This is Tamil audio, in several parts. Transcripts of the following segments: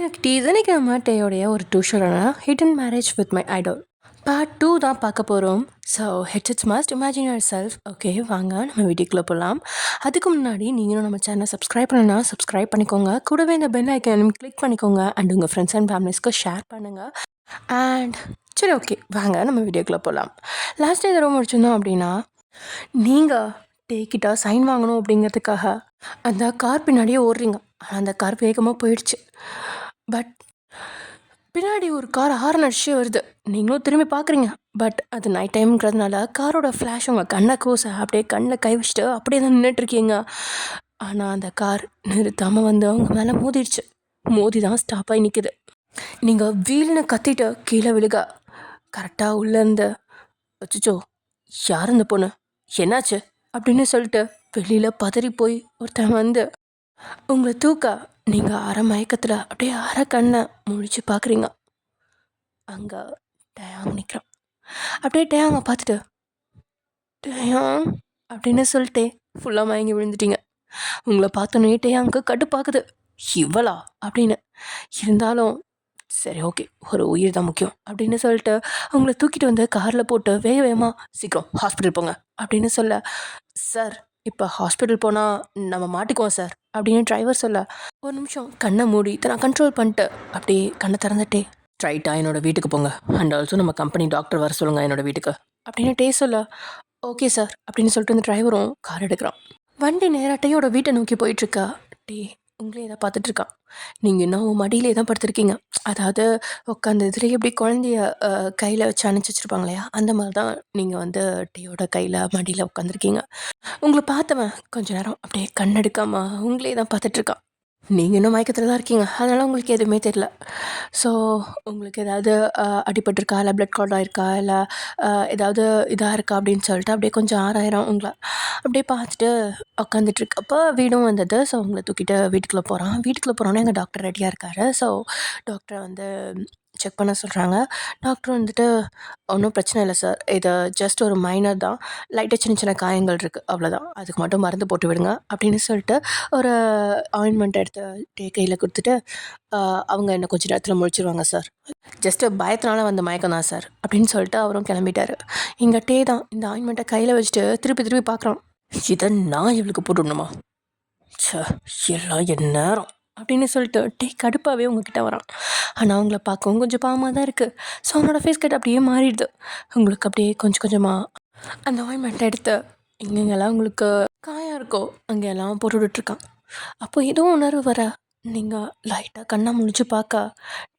குட்டீஸ் இன்னைக்கு நம்ம டேயோடைய ஒரு டியூஷனான hidden marriage with my idol part 2 தான் பார்க்க போகிறோம். So it's must imagine yourself. Okay, வாங்க நம்ம வீடியோக்குள்ளே போகலாம். அதுக்கு முன்னாடி நீங்களும் நம்ம சேனலை சப்ஸ்கிரைப் பண்ணணும்னா சப்ஸ்கிரைப் பண்ணிக்கோங்க. கூடவே இந்த பெல் ஐக்கன் கிளிக் பண்ணிக்கோங்க அண்ட் உங்கள் ஃப்ரெண்ட்ஸ் அண்ட் ஃபேமிலிஸ்க்கு ஷேர் பண்ணுங்கள். அண்ட் சரி, ஓகே, வாங்க நம்ம வீடியோக்குள்ளே போகலாம். லாஸ்ட் டே தடவை முடிச்சிருந்தோம் அப்படின்னா, நீங்கள் டேக்கிட்ட சைன் வாங்கணும் அப்படிங்கிறதுக்காக அந்த கார் பின்னாடியே ஓடுறீங்க. ஆனால் அந்த கார் வேகமாக போயிடுச்சு. பட் பின்னாடி ஒரு கார் ஹார்ன் அடிச்சு வருது. நீங்களும் திரும்பி பார்க்குறீங்க. பட் அது நைட் டைம்ங்கிறதுனால காரோட ஃப்ளாஷ் உங்கள் கண்ணை கூச அப்படியே கண்ணில் கை வச்சுட்டு அப்படியே தான் நின்றுட்டுருக்கீங்க. ஆனால் அந்த கார் நிறுத்தாமல் வந்து அவங்க மேலே மோதிடுச்சு. மோதி தான் ஸ்டாப் ஆகி நிற்குது. நீங்கள் வீல்னு கத்திட்டு கீழே விழுக கரெக்டாக உள்ளேருந்து வச்சுச்சோ யார் இந்த பொண்ணு, என்னாச்சு அப்படின்னு சொல்லிட்டு வெளியில் பதறி போய் ஒருத்தன் வந்து உங்களை தூக்க நீங்கள் அரை மயக்கத்தில் அப்படியே அரை கண்ணை முழிச்சு பார்க்குறீங்க. அங்கே டயாங் நிற்கிறான். அப்படியே டயாங்கை பார்த்துட்டு டயாங் அப்படின்னு சொல்லிட்டே ஃபுல்லாக மயங்கி விழுந்துட்டீங்க. உங்களை பார்த்தோன்னே டயாங்க்கு கடுப்பாக்குது, இவளா அப்படின்னு. இருந்தாலும் சரி, ஓகே, ஒரு உயிர் தான் முக்கியம் அப்படின்னு சொல்லிட்டு அவங்கள தூக்கிட்டு வந்து காரில் போட்டு வேக வேகமாக சீக்கிரம் ஹாஸ்பிட்டல் போங்க அப்படின்னு சொல்ல, சார் இப்போ ஹாஸ்பிட்டல் போனால் நம்ம மாட்டிக்குவோம் சார் அப்படின்னு டிரைவர் சொல்ல, ஒரு நிமிஷம் கண்ணை மூடி நான் கண்ட்ரோல் பண்ணிட்டு அப்படியே கண்ணை திறந்துட்டே ஸ்ட்ரைட்டாக என்னோடய வீட்டுக்கு போங்க அண்ட் ஆல்சோ நம்ம கம்பெனி டாக்டர் வர சொல்லுங்கள் என்னோடய வீட்டுக்கு அப்படின்னு டே சொல்ல, ஓகே சார் அப்படின்னு சொல்லிட்டு அந்த டிரைவரும் கார் எடுக்கிறான். வண்டி நேராட்டையோட வீட்டை நோக்கி போயிட்டுருக்கா. டே உங்களே தான் பார்த்துட்ருக்கான். நீங்கள் இன்னும் மடியிலே தான் படுத்துருக்கீங்க. அதாவது உட்காந்து இதுலேயே எப்படி குழந்தைய கையில் வச்சு அணைச்சி வச்சுருப்பாங்க இல்லையா, அந்த மாதிரி தான் நீங்கள் வந்து டேயோட கையில் மடியில் உட்காந்துருக்கீங்க. உங்களை பார்த்தவன் கொஞ்ச நேரம் அப்படியே கண்ணெடுக்காமல் உங்களே தான் பார்த்துட்ருக்கான். நீங்கள் இன்னும் மயக்கத்தில் தான் இருக்கீங்க, அதனால் உங்களுக்கு எதுவுமே தெரியல. ஸோ உங்களுக்கு ஏதாவது அடிபட்டிருக்கா, இல்லை பிளட் கார்ட் ஆயிருக்கா, இல்லை ஏதாவது இதாக இருக்கா அப்படின்னு சொல்லிட்டு அப்படியே கொஞ்சம் ஆறாயிரம் உங்களை அப்படியே பார்த்துட்டு உட்காந்துட்ருக்கப்போ வீடும் வந்தது. ஸோ உங்களை தூக்கிட்டு வீட்டுக்குள்ளே போகிறான். வீட்டுக்குள்ளே போகிறோன்னே எங்கள் டாக்டர் ரெடியாக இருக்கார். ஸோ டாக்டரை வந்து செக் பண்ண சொல்கிறாங்க. டாக்டர் வந்துட்டு ஒன்றும் பிரச்சனை இல்லை சார், இது ஜஸ்ட் ஒரு மைனர் தான், லைட்டாக சின்ன சின்ன காயங்கள் இருக்குது, அவ்வளோதான், அதுக்கு மட்டும் மருந்து போட்டு விடுங்க அப்படின்னு சொல்லிட்டு ஒரு ஆயின்மெண்ட் எடுத்து டே கையில் கொடுத்துட்டு, அவங்க என்ன கொஞ்சம் நேரத்தில் முடிச்சிருவாங்க சார், ஜஸ்ட்டு பயத்தினால வந்த மயக்கம் தான் சார் அப்படின்னு சொல்லிட்டு அவரும் கிளம்பிட்டார். இங்கே டே தான் இந்த ஆயின்மெண்ட்டை கையில் வச்சுட்டு திருப்பி திருப்பி பார்க்குறோம். இதை நான் இவளுக்கு போட்டுடணுமா, எல்லாம் என் நேரம் அப்படின்னு சொல்லிட்டு டே கடுப்பாகவே உங்ககிட்ட வரான். ஆனால் அவங்கள பார்க்கவும் கொஞ்சம் பாவமாக தான் இருக்குது. ஸோ அவனோட ஃபேஸ் கட் அப்படியே மாறிடுது. உங்களுக்கு அப்படியே கொஞ்சம் கொஞ்சமாக அந்த ஆயின்மெண்ட் எடுத்து எங்கெங்கெல்லாம் உங்களுக்கு காயம் இருக்கோ அங்கெல்லாம் போட்டு விட்டுருக்கான். அப்போ எதுவும் உணர்வு வர நீங்கள் லைட்டாக கண்ணை முழிச்சு பார்க்க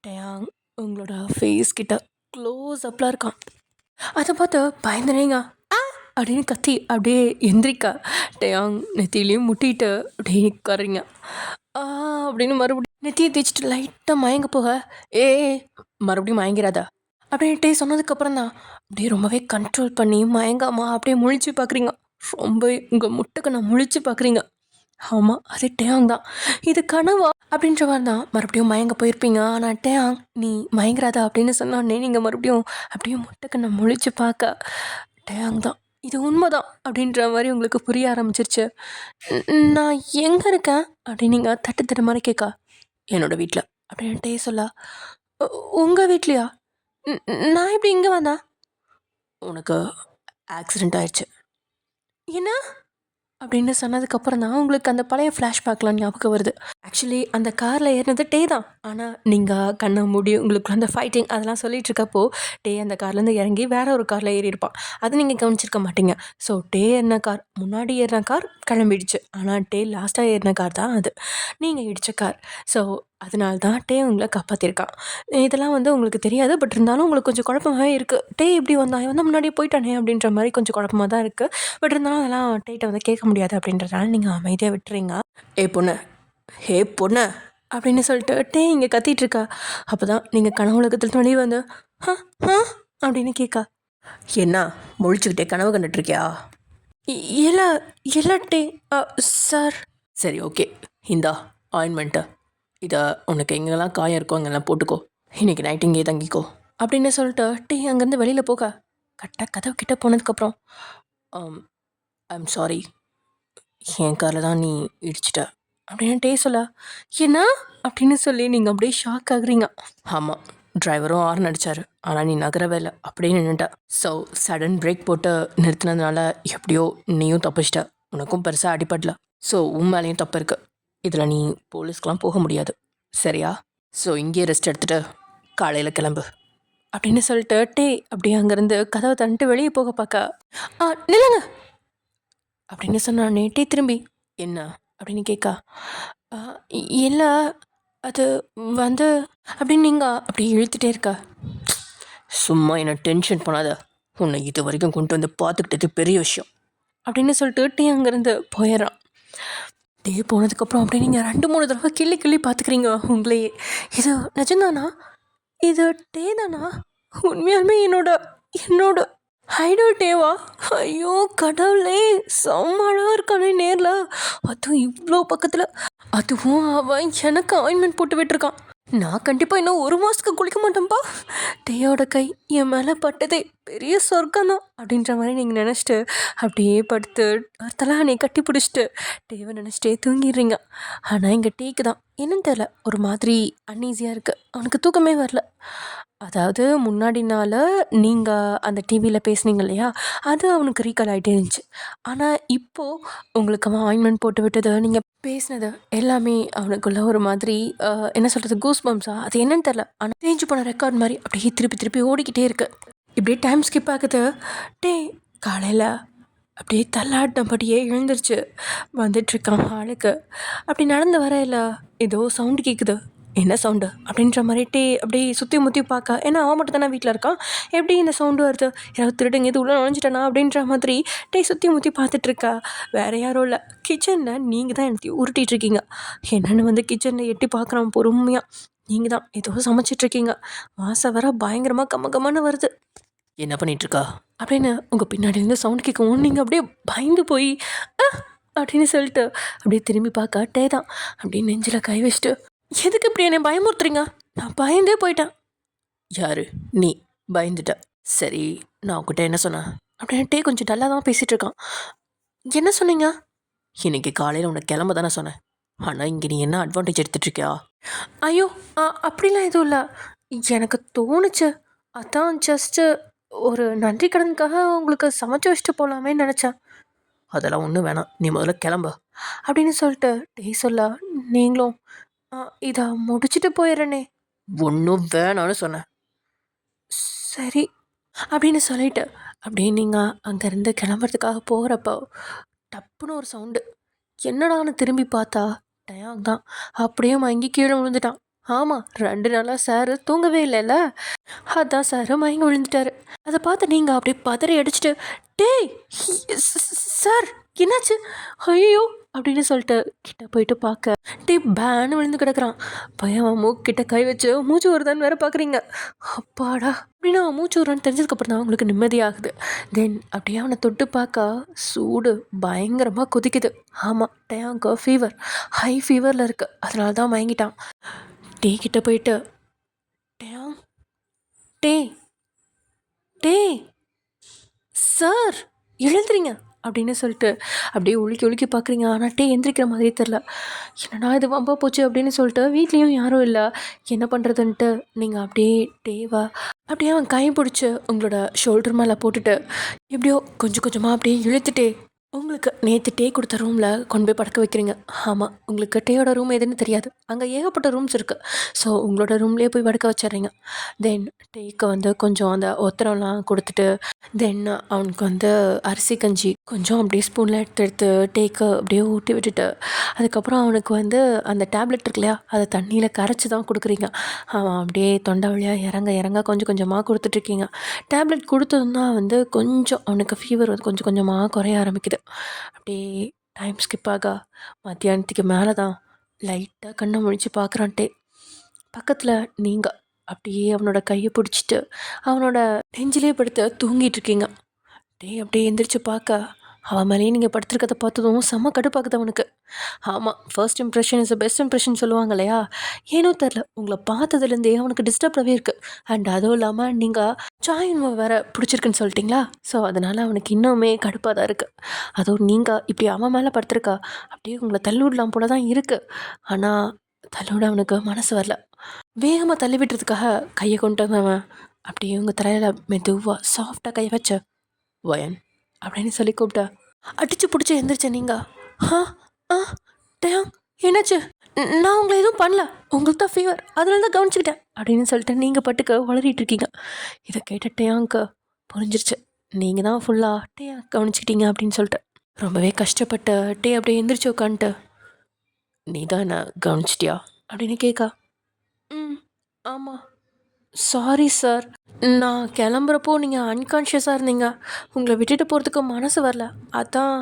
டயாங் உங்களோட ஃபேஸ் கிட்ட க்ளோஸ் அப்லாம் இருக்கான். அதை பார்த்து பயந்துனேங்க அப்படின்னு கத்தி அப்படியே எந்திரிக்கா டயாங் நெத்திலையும் முட்டிட்டு அப்படியே நிற்காருங்க. அப்படின்னு மறுபடியும் நெத்தியை தேய்ச்சிட்டு லைட்டாக மயங்க போக, மறுபடியும் மயங்கிறாதா அப்படின்ட்டு சொன்னதுக்கப்புறம் தான் அப்படியே ரொம்பவே கண்ட்ரோல் பண்ணி மயங்காமா அப்படியே முழிச்சு பார்க்குறீங்க. ரொம்ப உங்கள் முட்டைக்கு நான் முழிச்சு பார்க்குறீங்க. ஆமாம், அது டேயாங் தான். இது கனவா அப்படின்ற மாதிரி தான் மறுபடியும் மயங்க போயிருப்பீங்க. ஆனால் டேயாங் நீ மயங்கிறாதா அப்படின்னு சொன்னோடனே நீங்கள் மறுபடியும் அப்படியே முட்டைக்கு நான் முழிச்சு பார்க்க டேயாங் தான், இது உண்மைதான் அப்படின்ற மாதிரி உங்களுக்கு புரிய ஆரம்பிச்சிருச்சு. நான் எங்கே இருக்கேன் அப்படின்னு நீங்கள் தட்டு தட்டு மாதிரி கேட்கா, என்னோடய வீட்டில் அப்படின்ட்டே சொல்ல, உங்கள் வீட்லையா, நான் எப்படி இங்கே வந்தேன், உனக்கு ஆக்சிடெண்ட் ஆயிடுச்சு என்ன அப்படின்னு சொன்னதுக்கப்புறம் தான் உங்களுக்கு அந்த பழைய ஃப்ளாஷ்பேக்லாம் ஞாபகம் வருது. ஆக்சுவலி அந்த காரில் ஏறினது டே தான். ஆனால் நீங்கள் கண்ணை மூடி உங்களுக்கு அந்த ஃபைட்டிங் அதெல்லாம் சொல்லிட்டு இருக்கப்போ டே அந்த கார்லேருந்து இறங்கி வேற ஒரு காரில் ஏறி இருப்பான். அது நீங்கள் கவனிச்சிருக்க மாட்டீங்க. ஸோ டே ஏறின கார், முன்னாடி ஏறின கார் கிளம்பிடுச்சு. ஆனால் டே லாஸ்ட்டாக ஏறின கார் தான் அது, நீங்கள் இடித்த கார். ஸோ அதனால தான் டே உங்களை காப்பாற்றிருக்கான். இதெல்லாம் வந்து உங்களுக்கு தெரியாது. பட் இருந்தாலும் உங்களுக்கு கொஞ்சம் குழப்பமாகவே இருக்குது. டே எப்படி வந்தான், வந்து முன்னாடியே போயிட்டானே அப்படின்ற மாதிரி கொஞ்சம் குழப்பமாக தான் இருக்குது. பட் இருந்தாலும் அதெல்லாம் டேட்டை வந்து கேட்க முடியாது அப்படின்றதுனால நீங்கள் அமைதியாக விட்டுறீங்க. பொண்ணு, பொண்ணு அப்படின்னு சொல்லிட்டு டே இங்கே கத்திட்டு இருக்கா. அப்போ தான் நீங்கள் கனவு உலகத்தில் வெளியே வந்து அப்படின்னு கேட்கா. என்ன முழிச்சுக்கிட்டே கனவு கண்டுட்ருக்கியா? இல்லை டே சார். சரி, ஓகே, இந்தா ஆயின்மெண்ட்டு, இதை உனக்கு எங்கெல்லாம் காயம் இருக்கோ அங்கெல்லாம் போட்டுக்கோ, இன்றைக்கி நைட் இங்கே தங்கிக்கோ அப்படின்னு சொல்லிட்டு டே அங்கேருந்து வெளியில் போக கரெக்டாக கதவு கிட்டே போனதுக்கப்புறம், ஐம் சாரி, என் காரில் தான் நீ இடிச்சிட்ட அப்படின்னு டே சொல்ல, என்ன அப்படின்னு சொல்லி நீங்கள் அப்படியே ஷாக் ஆகுறீங்க. ஆமாம், டிரைவரும் ஹார்ன் அடிச்சாரு, ஆனால் நீ நகரவே இல்லை, அப்படியே நின்றுட்ட. ஸோ சடன் பிரேக் போட்டு நிறுத்தினதுனால எப்படியோ நீயும் தப்பிச்சிட்ட, உனக்கும் பெருசாக அடிபடல. ஸோ உன் மேலேயும் தப்பு இருக்கு. இதில் நீ போலீஸ்க்கெலாம் போக முடியாது, சரியா? ஸோ இங்கேயே ரெஸ்ட் எடுத்துட்டு காலையில் கிளம்பு அப்படின்னு சொல்லிட்டு டே அப்படியே அங்கேருந்து கதவை தந்துட்டு வெளியே போக பார்க்க, நில்லுங்க அப்படின்னு சொன்னானே டே திரும்பி, என்ன அப்படின்னு கேட்கா, இல்லை அது வந்து அப்படின்னு நீங்கள் அப்படியே இழுத்துட்டே இருக்கா. சும்மா என்ன டென்ஷன் பண்ணாத, உன்னை இது வரைக்கும் கொண்டு வந்து பார்த்துக்கிட்டது பெரிய விஷயம் அப்படின்னு சொல்லிட்டு டே அங்கேருந்து போயிடறான். டே போனதுக்கப்புறம் அப்படியே நீங்கள் 2-3 தடவை கிள்ளி கிள்ளி பார்த்துக்கிறீங்க உங்களையே. இது நிஜம்தானா? இது டே தானா? உண்மையாலுமே என்னோட ஐடல் டேவா? ஐயோ கடவுளே, செம்மழா இருக்கானே நேரில், அதுவும் இவ்வளோ பக்கத்தில். அதுவும் அவன் எனக்கு ஆயின்மெண்ட் போட்டு விட்டுருக்கான். நான் கண்டிப்பாக இன்னும் 1 மாதத்துக்கு குளிக்க மாட்டேன்ப்பா. டேயோட கை என் மேலே பட்டதே பெரிய சொர்க்கம் தான் அப்படின்ற மாதிரி நீங்கள் நினச்சிட்டு அப்படியே படுத்து தலானை கட்டி பிடிச்சிட்டு டேவை நினச்சிட்டே தூங்கிடுறீங்க. ஆனால் எங்கள் டேக்கு தான் என்னன்னு தெரில, ஒரு மாதிரி அன்ஈஸியாக இருக்குது, அவனுக்கு தூக்கமே வரல. அதாவது முன்னாடி நாள் நீங்கள் அந்த டிவியில் பேசுனீங்க இல்லையா, அது அவனுக்கு ரீகால் ஆகிட்டே இருந்துச்சு. ஆனால் இப்போது உங்களுக்கு அவன் ஆயின்மெண்ட் போட்டு விட்டது, நீங்கள் பேசினது எல்லாமே அவனுக்குள்ள ஒரு மாதிரி என்ன சொல்கிறது, கூஸ் பம்ப்ஸா அது என்னன்னு தெரில, ஆனால் தேஞ்சு போன ரெக்கார்ட் மாதிரி அப்படியே திருப்பி திருப்பி ஓடிக்கிட்டே இருக்கு. இப்படியே டைம் ஸ்கிப் ஆகுது. டே காலையில் அப்படியே தள்ளாடினபடியே எழுந்திரிச்சு வந்துட்டுருக்கான் ஹாலுக்கு. அப்படி நடந்து வரையில ஏதோ சவுண்டு கேட்குது. என்ன சவுண்டு அப்படின்ற மாதிரி டே அப்படியே சுற்றி முற்றி பார்க்க, ஏன்னா அவன் மட்டும் தானே வீட்டில் இருக்கான், எப்படி இந்த சவுண்டு வருது, யாராவது திருடுங்க இது உள்ளே நுழைஞ்சிட்டேனா அப்படின்ற மாதிரி டே சுற்றி முற்றி பார்த்துட்ருக்கா. வேறு யாரும் இல்லை, கிச்சனில் நீங்கள் தான் எனக்கு உருட்டிகிட்ருக்கீங்க. என்னென்னு வந்து கிச்சனில் எட்டி பார்க்குறான் பொறுமையாக. நீங்கள் தான் ஏதோ சமைச்சிட்ருக்கீங்க, வாசம் வர பயங்கரமாக கம்மன்னு வருது. என்ன பண்ணிகிட்ருக்கா அப்படின்னு உங்கள் பின்னாடியிலேருந்து சவுண்ட் கேட்கவும் நீங்கள் அப்படியே பயந்து போய் அப்படின்னு சொல்லிட்டு அப்படியே திரும்பி பார்க்க டே தான் அப்படியே நெஞ்சில் கை வச்சுட்டு, எதுக்கு இப்படி என்னை பயமுறுத்துறீங்க, நான் பயந்தே போயிட்டேன். யாரு நீ? பயந்துட்ட, சரி நான் உங்ககிட்ட என்ன சொன்னேன் அப்படின்னு டே கொஞ்சம் டல்லாக தான் பேசிகிட்டு இருக்கான். என்ன சொன்னீங்க? இன்னைக்கு காலையில் உனக்கு கிளம்ப தானே சொன்னேன், ஆனால் இங்கே நீ என்ன அட்வான்டேஜ் எடுத்துகிட்ருக்கியா? ஐயோ அப்படிலாம் எதுவும் இல்லை, எனக்கு தோணுச்சு, அதான் ஜஸ்ட்டு ஒரு நன்றி கடனுக்காக உங்களுக்கு சமைச்சு வச்சுட்டு போகலாமே நினச்சேன். அதெல்லாம் ஒன்றும் வேணாம், நீ முதல்ல கிளம்ப அப்படின்னு சொல்லிட்டு டே சொல்ல, நீங்களும் இதை முடிச்சுட்டு போயிடுறேனே. ஒன்றும் வேணான்னு சொன்னேன். சரி அப்படின்னு சொல்லிட்டு அப்படியே நீங்கள் அங்கேருந்து கிளம்புறதுக்காக போகிறப்போ டப்புன்னு ஒரு சவுண்டு. என்னடான்னு திரும்பி பார்த்தா டயாங் தான் அப்படியே மயங்கி கீழே விழுந்துட்டான். ஆமாம், 2 நாளாக சார் தூங்கவே இல்லைல்ல, அதான் சார் மயங்கி விழுந்துட்டாரு. அதை பார்த்து நீங்கள் அப்படியே பதறி அடிச்சுட்டு, டேய் சார் என்னாச்சு, ஐயோ அப்படின்னு சொல்லிட்டு கிட்ட போயிட்டு பார்க்க டே பேன்னு விழுந்து கிடக்குறான். பையன் அவன் மூக்கிட்ட கை வச்சு மூச்சு வருதான்னு வேற பார்க்குறீங்க. அப்பாடா அப்படின்னா அவன் மூச்சு வருவான்னு தெரிஞ்சதுக்கப்புறம் தான் அவங்களுக்கு நிம்மதியாகுது. தென் அப்படியே அவனை தொட்டு பார்க்க சூடு பயங்கரமாக கொதிக்குது. ஆமாம், டேங்க்கு ஃபீவர், ஹை ஃபீவரில் இருக்குது, அதனால தான் மயங்கிட்டான். டே கிட்ட போயிட்டு, டேங் டே டே சார் எழுந்துறீங்க அப்படின்னு சொல்லிட்டு அப்படியே உலுக்கி பார்க்குறீங்க. ஆனால் டே எந்திரிக்கிற மாதிரியே தெரில. என்னடா இது வம்பா போச்சு அப்படின்னு சொல்லிட்டு வீட்லேயும் யாரும் இல்லை, என்ன பண்ணுறதுன்ட்டு நீங்கள் அப்படியே டேவா அப்படியே அவன் கை பிடிச்சி உங்களோட ஷோல்டர் மேலே போட்டுட்டு எப்படியோ கொஞ்சம் கொஞ்சமாக அப்படியே இழுத்துட்டே உங்களுக்கு நேற்று டே கொடுத்த ரூமில் கொண்டு போய் படுக்க வைக்கிறீங்க. ஆமாம், உங்களுக்கு டேயோட ரூம் எதுன்னு தெரியாது, அங்கே ஏகப்பட்ட ரூம்ஸ் இருக்குது. ஸோ உங்களோட ரூம்லேயே போய் படுக்க வச்சிட்றீங்க. தென் டேக்கு வந்து கொஞ்சம் அந்த ஒத்தரம்லாம் கொடுத்துட்டு, தென் அவனுக்கு வந்து அரிசி கஞ்சி கொஞ்சம் அப்படியே ஸ்பூனில் எடுத்து டேக்கு அப்படியே ஊட்டி விட்டுட்டு, அதுக்கப்புறம் அவனுக்கு வந்து அந்த டேப்லெட் இருக்கு இல்லையா, அதை தண்ணியில் கரைச்சி தான் கொடுக்குறீங்க. அவன் அப்படியே தொண்டை வழியாக இறங்க கொஞ்சம் கொஞ்சமாக கொடுத்துட்ருக்கீங்க. டேப்லெட் கொடுத்ததும் தான் வந்து கொஞ்சம் அவனுக்கு ஃபீவர் வந்து கொஞ்சம் கொஞ்சமாக குறைய ஆரம்பிக்குது. அப்படியே டைம் ஸ்கிப் ஆக மத்தியானத்துக்கு மேலே தான் லைட்டாக கண்ணை முழிச்சு பார்க்குறான்ட்டே. பக்கத்தில் நீங்கள் அப்படியே அவனோட கையை பிடிச்சிட்டு அவனோட நெஞ்சிலே படுத்து தூங்கிட்டு இருக்கீங்க. டே அப்படியே எந்திரிச்சு பார்க்க அவன் மேலேயே நீங்கள் படுத்துருக்கதை பார்த்ததும் செம்ம கடுப்பாக்குது அவனுக்கு. ஆமாம், first impression is best impression சொல்லுவாங்க இல்லையா? ஏனோ தெரில, உங்களை பார்த்ததுலேருந்தே அவனுக்கு டிஸ்டர்பாகவே இருக்குது. அண்ட் அதுவும் இல்லாமல் நீங்கள் சாயின்மை வேறு பிடிச்சிருக்குன்னு சொல்லிட்டீங்களா? ஸோ அதனால் அவனுக்கு இன்னுமே கடுப்பாக தான் இருக்குது. அதுவும் நீங்கள் இப்படி அவன் மேலே படுத்துருக்கா அப்படியே உங்களை தள்ளிவிடலாம் போல தான் இருக்குது. ஆனால் தள்ளிவிட அவனுக்கு மனசு வரல. வேகமாக தள்ளி விட்டுறதுக்காக கையை கொண்டு வந்தவன் அப்படியே உங்கள் தலையில் மெதுவாக சாஃப்டாக கையை வச்ச வயன் அப்படின்னு சொல்லி கூப்பிட்டா. அடிச்சு பிடிச்சி எந்திரிச்சேன் நீங்கள். ஆ ஆ டேம் என்னாச்சு? நான் உங்களை எதுவும் பண்ணல, உங்களுக்கு தான் ஃபீவர், அதில் தான் கவனிச்சுக்கிட்டேன் அப்படின்னு சொல்லிட்டு நீங்கள் பட்டுக்க வளரிட்டு இருக்கீங்க. இதை கேட்ட டேயாங்க்கு புரிஞ்சிருச்சு, நீங்கள் தான் ஃபுல்லாக டேயா கவனிச்சிக்கிட்டீங்க அப்படின்னு சொல்லிட்டு. ரொம்பவே கஷ்டப்பட்ட டே அப்படியே எந்திரிச்சு உட்காந்துட்டு, நீ தான் என்ன கவனிச்சிட்டியா அப்படின்னு கேட்கா. ம் ஆமாம், சாரி சார், நான் கிளம்புறப்போ நீங்கள் அன்கான்ஷியஸாக இருந்தீங்க, உங்களை விட்டுட்டு போகிறதுக்கு மனசு வரல, அதான்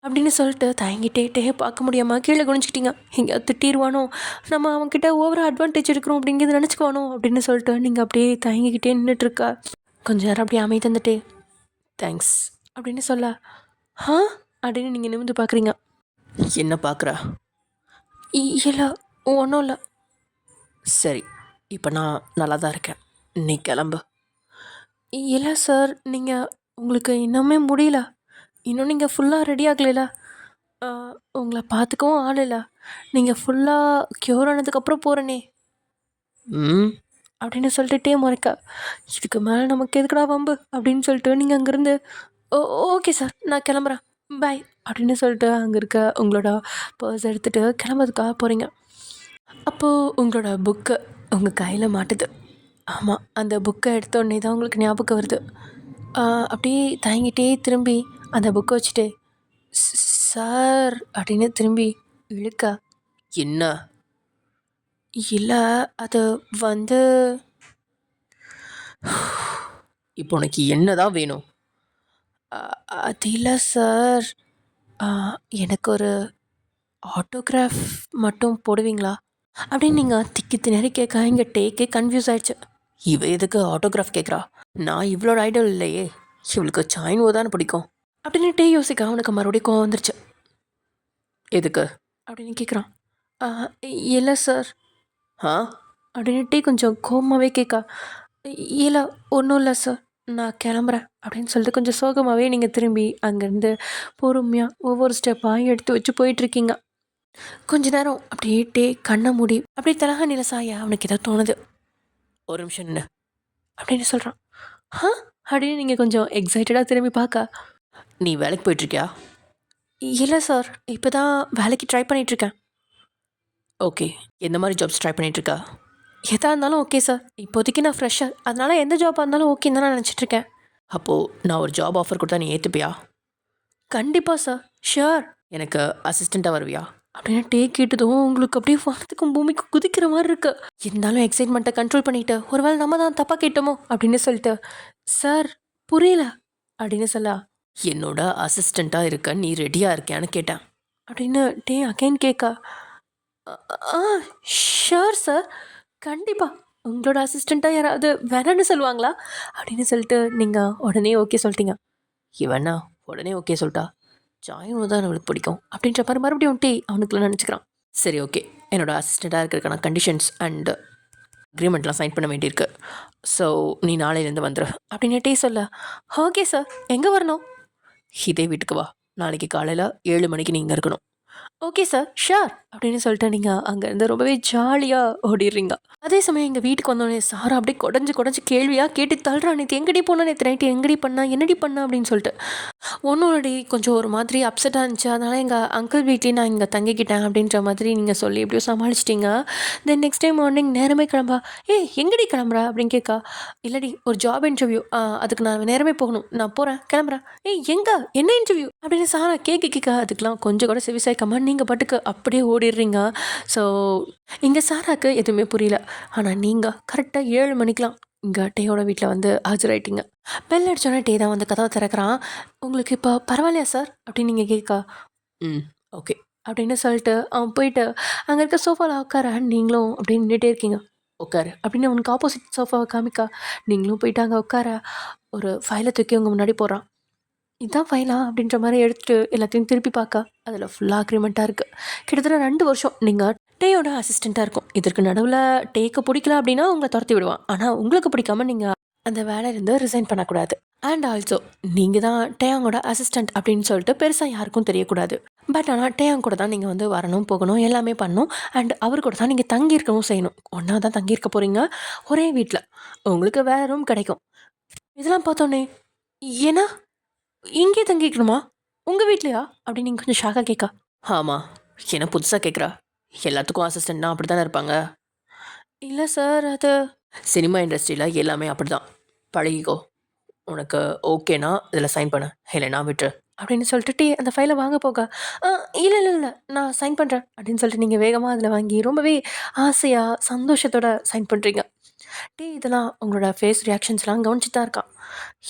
அப்படின்னு சொல்லிட்டு தயங்கிட்டே பார்க்க முடியாமல் கீழே குனிஞ்சிக்கிட்டீங்க. இங்கே திட்டிடுவானோ, நம்ம அவன்கிட்ட ஓவராக அட்வான்டேஜ் எடுக்கிறோம் அப்படிங்கிறது நினச்சிக்குவானோ அப்படின்னு சொல்லிட்டு நீங்கள் அப்படியே தயங்கிக்கிட்டே நின்றுட்டுருக்கா. கொஞ்ச நேரம் அப்படியே அமைதி தந்துட்டே தேங்க்ஸ் அப்படின்னு சொல்ல, ஆ அப்படின்னு நீங்கள் நிமிந்து பார்க்குறீங்க. என்ன பார்க்குறா? இல்லை ஒன்றும் இல்லை. சரி, இப்போ நான் நல்லா தான் இருக்கேன், நீ கிளம்பு. இல்லை சார், நீங்கள் உங்களுக்கு இன்னுமே முடியல, இன்னும் நீங்கள் ஃபுல்லாக ரெடி ஆகலைல, உங்களை பார்த்துக்கவும் ஆள் இல்லை, நீங்கள் ஃபுல்லாக க்யூர் ஆனதுக்கப்புறம் போகிறேனே ம் அப்படின்னு சொல்லிட்டுட்டே முறைக்கா. இதுக்கு மேலே நமக்கு எதுக்குடா வம்பு அப்படின்னு சொல்லிட்டு நீங்கள் அங்கேருந்து ஓகே சார் நான் கிளம்புறேன் பாய் அப்படின்னு சொல்லிட்டு அங்கே இருக்க உங்களோட பர்ஸ் எடுத்துகிட்டு கிளம்புறதுக்காக போகிறீங்க. அப்போது உங்களோட புக்கு உங்கள் கையில் மாட்டுது. ஆமாம், அந்த புக்கை எடுத்தோடனே தான் உங்களுக்கு ஞாபகம் வருது. அப்படியே தயங்கிட்டே திரும்பி அந்த புக்கை வச்சுட்டு சார் அப்படின்னு திரும்பி இழுக்கா. என்ன? இல்லை, அது வந்து இப்போ உனக்கு என்னதான் வேணும்? அது இல்லை சார், எனக்கு ஒரு ஆட்டோகிராஃப் மட்டும் போடுவீங்களா அப்படின்னு நீங்கள் திக்கி திணறி கேட்க இங்கே டேக்கே கன்ஃபியூஸ் ஆயிடுச்சு. இவ எதுக்கு ஆட்டோகிராஃப் கேட்குறா? நான் இவளோட ஐடல் இல்லையே, இவளுக்கு சாயின்வோ தானே பிடிக்கும் அப்படின்னு டே யோசிக்க அவனுக்கு மறுபடியும் கோவம் வந்துருச்சு. எதுக்கு அப்படின்னு கேட்குறான். இல்லை சார். ஆ அப்படின்னு டே கொஞ்சம் கோபமாகவே கேட்கா. இல்லை ஒன்றும் இல்லை சார், நான் கிளம்புறேன் அப்படின்னு சொல்லிட்டு கொஞ்சம் சோகமாகவே நீங்கள் திரும்பி அங்கேருந்து பொறுமையாக ஒவ்வொரு ஸ்டெப்பாக எடுத்து வச்சு போயிட்டுருக்கீங்க. கொஞ்ச நேரம் அப்படியே டே கண்ணை மூடி அப்படியே தலகாணியில் சாய அவனுக்கு ஏதோ தோணுது. ஒரு நிமிஷம் என்ன அப்படின்னு சொல்கிறான். ஆ அப்படின்னு நீங்கள் கொஞ்சம் எக்ஸைட்டடாக திரும்பி பார்க்க, நீ வேலைக்கு போயிட்டுருக்கியா? இல்லை சார், இப்போ தான் வேலைக்கு ட்ரை பண்ணிகிட்ருக்கேன். ஓகே, எந்த மாதிரி ஜாப்ஸ் ட்ரை பண்ணிகிட்ருக்கா? எதாக இருந்தாலும் ஓகே சார், இப்போதைக்கு நான் ஃப்ரெஷ்ஷர், அதனால் எந்த ஜாபாக இருந்தாலும் ஓகேன்னு தான் நான் நினச்சிட்ருக்கேன். அப்போது நான் ஒரு ஜாப் ஆஃபர் கொடுத்தா நீ ஏற்றுப்பியா? கண்டிப்பாக சார், ஷியோர். எனக்கு அசிஸ்டண்ட்டாக வருவியா அப்படின்னு டே கேட்டதும் உங்களுக்கு அப்படியே வானத்துக்கும் பூமிக்கும் குதிக்கிற மாதிரி இருக்கு. இருந்தாலும் எக்ஸைட்மெண்ட்டை கண்ட்ரோல் பண்ணிட்டு ஒருவேளை நம்ம தான் தப்பாக கேட்டோமோ அப்படின்னு சொல்லிட்டு, சார் புரியல அப்படின்னு சொல்ல, என்னோட அசிஸ்டண்ட்டாக இருக்க நீ ரெடியாக இருக்கியான்னு கேட்டேன் அப்படின்னு டே அகைன் கேட்க, ஆ ஷியோர் சார், கண்டிப்பாக உங்களோட அசிஸ்டண்ட்டாக யாராவது வேணான்னு சொல்லுவாங்களா அப்படின்னு சொல்லிட்டு நீங்கள் உடனே ஓகே சொல்லிட்டீங்க. இவனா உடனே ஓகே சொல்லிட்டா, ஜாயின் தான் அவளுக்கு பிடிக்கும் அப்படின்ற மாதிரி மறுபடியும் டே அவனுக்குள்ள நினச்சிக்கிறான். சரி ஓகே, என்னோட அசிஸ்டண்ட்டாக இருக்கிறதுக்கான கண்டிஷன்ஸ் அண்ட் அக்ரிமெண்ட்லாம் சைன் பண்ண வேண்டியிருக்கு, ஸோ நீ நாளையிலேருந்து வந்துடு அப்படின்னு டே சொல்ல, ஓகே சார், எங்கே வரணும்? இதே வீட்டுக்கு வா, நாளைக்கு காலையில் 7 மணிக்கு நீங்கள் இருக்கணும். ஓகே சார், ஷியோர் அப்படின்னு சொல்லிட்டு நீங்கள் அங்கேருந்து ரொம்பவே ஜாலியாக ஓடிடுறீங்க. அதே சமயம் எங்கள் வீட்டுக்கு வந்தோடனே சாரா அப்படியே குடஞ்சி கேள்வியாக கேட்டு தள்ளுறா. நேற்று எங்கடி போனால், நேற்று நைட்டு எங்கடி பண்ணா, என்னடி பண்ணா அப்படின்னு சொல்லிட்டு. ஒன்றுடி கொஞ்சம் ஒரு மாதிரி அப்செட்டாக இருந்துச்சு, அதனால் எங்கள் அங்கிள் வீட்லேயே நான் இங்கே தங்கிக்கிட்டேன் அப்படின்ற மாதிரி நீங்கள் சொல்லி எப்படியோ சமாளிச்சிட்டிங்க. தென் நெக்ஸ்ட் டைம் மார்னிங் நேரமே கிளம்பா, எங்கடி கிளம்புறா அப்படின்னு கேட்கா. இல்லடி ஒரு ஜாப் இன்டர்வியூ, அதுக்கு நான் நேரமே போகணும், நான் போகிறேன் கிளம்புறேன். எங்கே என்ன இன்டர்வியூ அப்படின்னு சாரா கேட்க அதுக்கெலாம் கொஞ்சம் கூட செவிசாய்க்காம நீங்கள் பாட்டுக்கு அப்படியே ஓடிடுறீங்க. ஸோ இங்கே சாராக்கு எதுவுமே புரியல. ஆனால் நீங்கள் கரெக்டாக 7 மணிக்கெலாம் இங்கே டேயோட வீட்டில் வந்து ஆஜராயிட்டீங்க. பெல் அடித்தோடனே டே தான் வந்து கதவை திறக்கிறான். உங்களுக்கு இப்போ பரவாயில்லையா சார் அப்படின்னு நீங்கள் கேட்கா. ஓகே அப்படின்னு சொல்லிட்டு அவன் போயிட்டு அங்கே இருக்க சோஃபாவில் உட்கார, நீங்களும் அப்படின்னு நின்றுட்டே இருக்கீங்க. உட்காரு அப்படின்னு அவனுக்கு ஆப்போசிட் சோஃபாவை காமிக்கா. நீங்களும் போயிட்டு அங்கே உட்கார ஒரு ஃபைலை தூக்கி உங்கள் முன்னாடி போடுறான். இதான் ஃபைலா அப்படின்ற மாதிரி எடுத்துட்டு எல்லாத்தையும் திருப்பி பார்க்க அதில் ஃபுல்லாக அக்ரிமெண்ட்டாக இருக்குது. கிட்டத்தட்ட 2 வருஷம் நீங்கள் டேயோட அசிஸ்டண்ட்டாக இருக்கும். இதற்கு நடுவில் டேக்கு பிடிக்கல அப்படின்னா உங்களை துரத்தி விடுவான். ஆனால் உங்களுக்கு பிடிக்காம நீங்கள் அந்த வேலையிலேருந்து ரிசைன் பண்ணக்கூடாது. அண்ட் ஆல்சோ நீங்கள் தான் டேயாங்கோட அசிஸ்டண்ட் அப்படின்னு சொல்லிட்டு பெருசாக யாருக்கும் தெரியக்கூடாது. பட் ஆனால் டேயாங் கூட தான் நீங்கள் வந்து வரணும் போகணும் எல்லாமே பண்ணணும். அண்ட் அவர் கூட தான் நீங்கள் தங்கியிருக்கவும் செய்யணும். ஒன்றா தான் தங்கியிருக்க போகிறீங்க ஒரே வீட்டில். உங்களுக்கு வேற ரூம் கிடைக்கும். இதெல்லாம் பார்த்தோன்னே ஏன்னா இங்கே தங்கிக்கணுமா உங்கள் வீட்லையா அப்படின்னு நீங்கள் கொஞ்சம் ஷாக்காக கேட்கா. ஆமாம், என்ன புதுசாக கேட்குறா? எல்லாத்துக்கும் அசிஸ்டண்ட்னா அப்படி தானே இருப்பாங்க. இல்லை சார், அது சினிமா இண்டஸ்ட்ரியில் எல்லாமே அப்படி தான். பழகிக்கோ. உனக்கு ஓகேனா இதில் சைன் பண்ண, இல்லைனா விட்டுரு அப்படின்னு சொல்லிட்டு டீ அந்த ஃபைலை வாங்க போக இல்லை இல்லை இல்லை நான் சைன் பண்ணுறேன் அப்படின்னு சொல்லிட்டு நீங்கள் வேகமாக அதில் வாங்கி ரொம்பவே ஆசையாக சந்தோஷத்தோட சைன் பண்ணுறீங்க. டீ இதெல்லாம் உங்களோட ஃபேஸ் ரியாக்ஷன்ஸ்லாம் கவனிச்சு தான் இருக்கான்.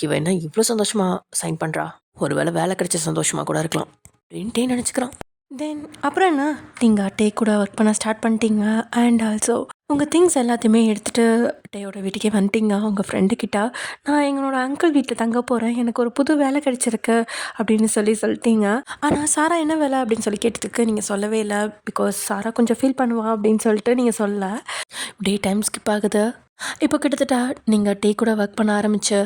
இவன் என்ன இவ்வளோ சந்தோஷமாக சைன் பண்ணுறா? ஒருவேளை வேலை கிடைச்ச சந்தோஷமாக கூட இருக்கலாம் அப்படின்ட்டே நினச்சிக்கிறான். தென் அப்புறம் என்ன, நீங்கள் டே கூட ஒர்க் பண்ண ஸ்டார்ட் பண்ணிட்டீங்க. அண்ட் ஆல்சோ உங்கள் திங்ஸ் எல்லாத்தையுமே எடுத்துகிட்டு டேயோட வீட்டுக்கே வந்துட்டீங்க. உங்கள் ஃப்ரெண்டுக்கிட்ட நான் எங்களோட அங்கிள் வீட்டில் தங்க போகிறேன், எனக்கு ஒரு புது வேலை கிடைச்சிருக்கு அப்படின்னு சொல்லிட்டீங்க. ஆனால் சாரா என்ன வேலை அப்படின்னு சொல்லி கேட்டதுக்கு நீங்கள் சொல்லவே இல்லை. பிகாஸ் சாரா கொஞ்சம் ஃபீல் பண்ணுவா அப்படின்னு சொல்லிட்டு நீங்கள் சொல்லலை. டே டைம் ஸ்கிப் ஆகுது. இப்போ கிட்டத்தட்ட நீங்கள் டே கூட ஒர்க் பண்ண ஆரம்பிச்சு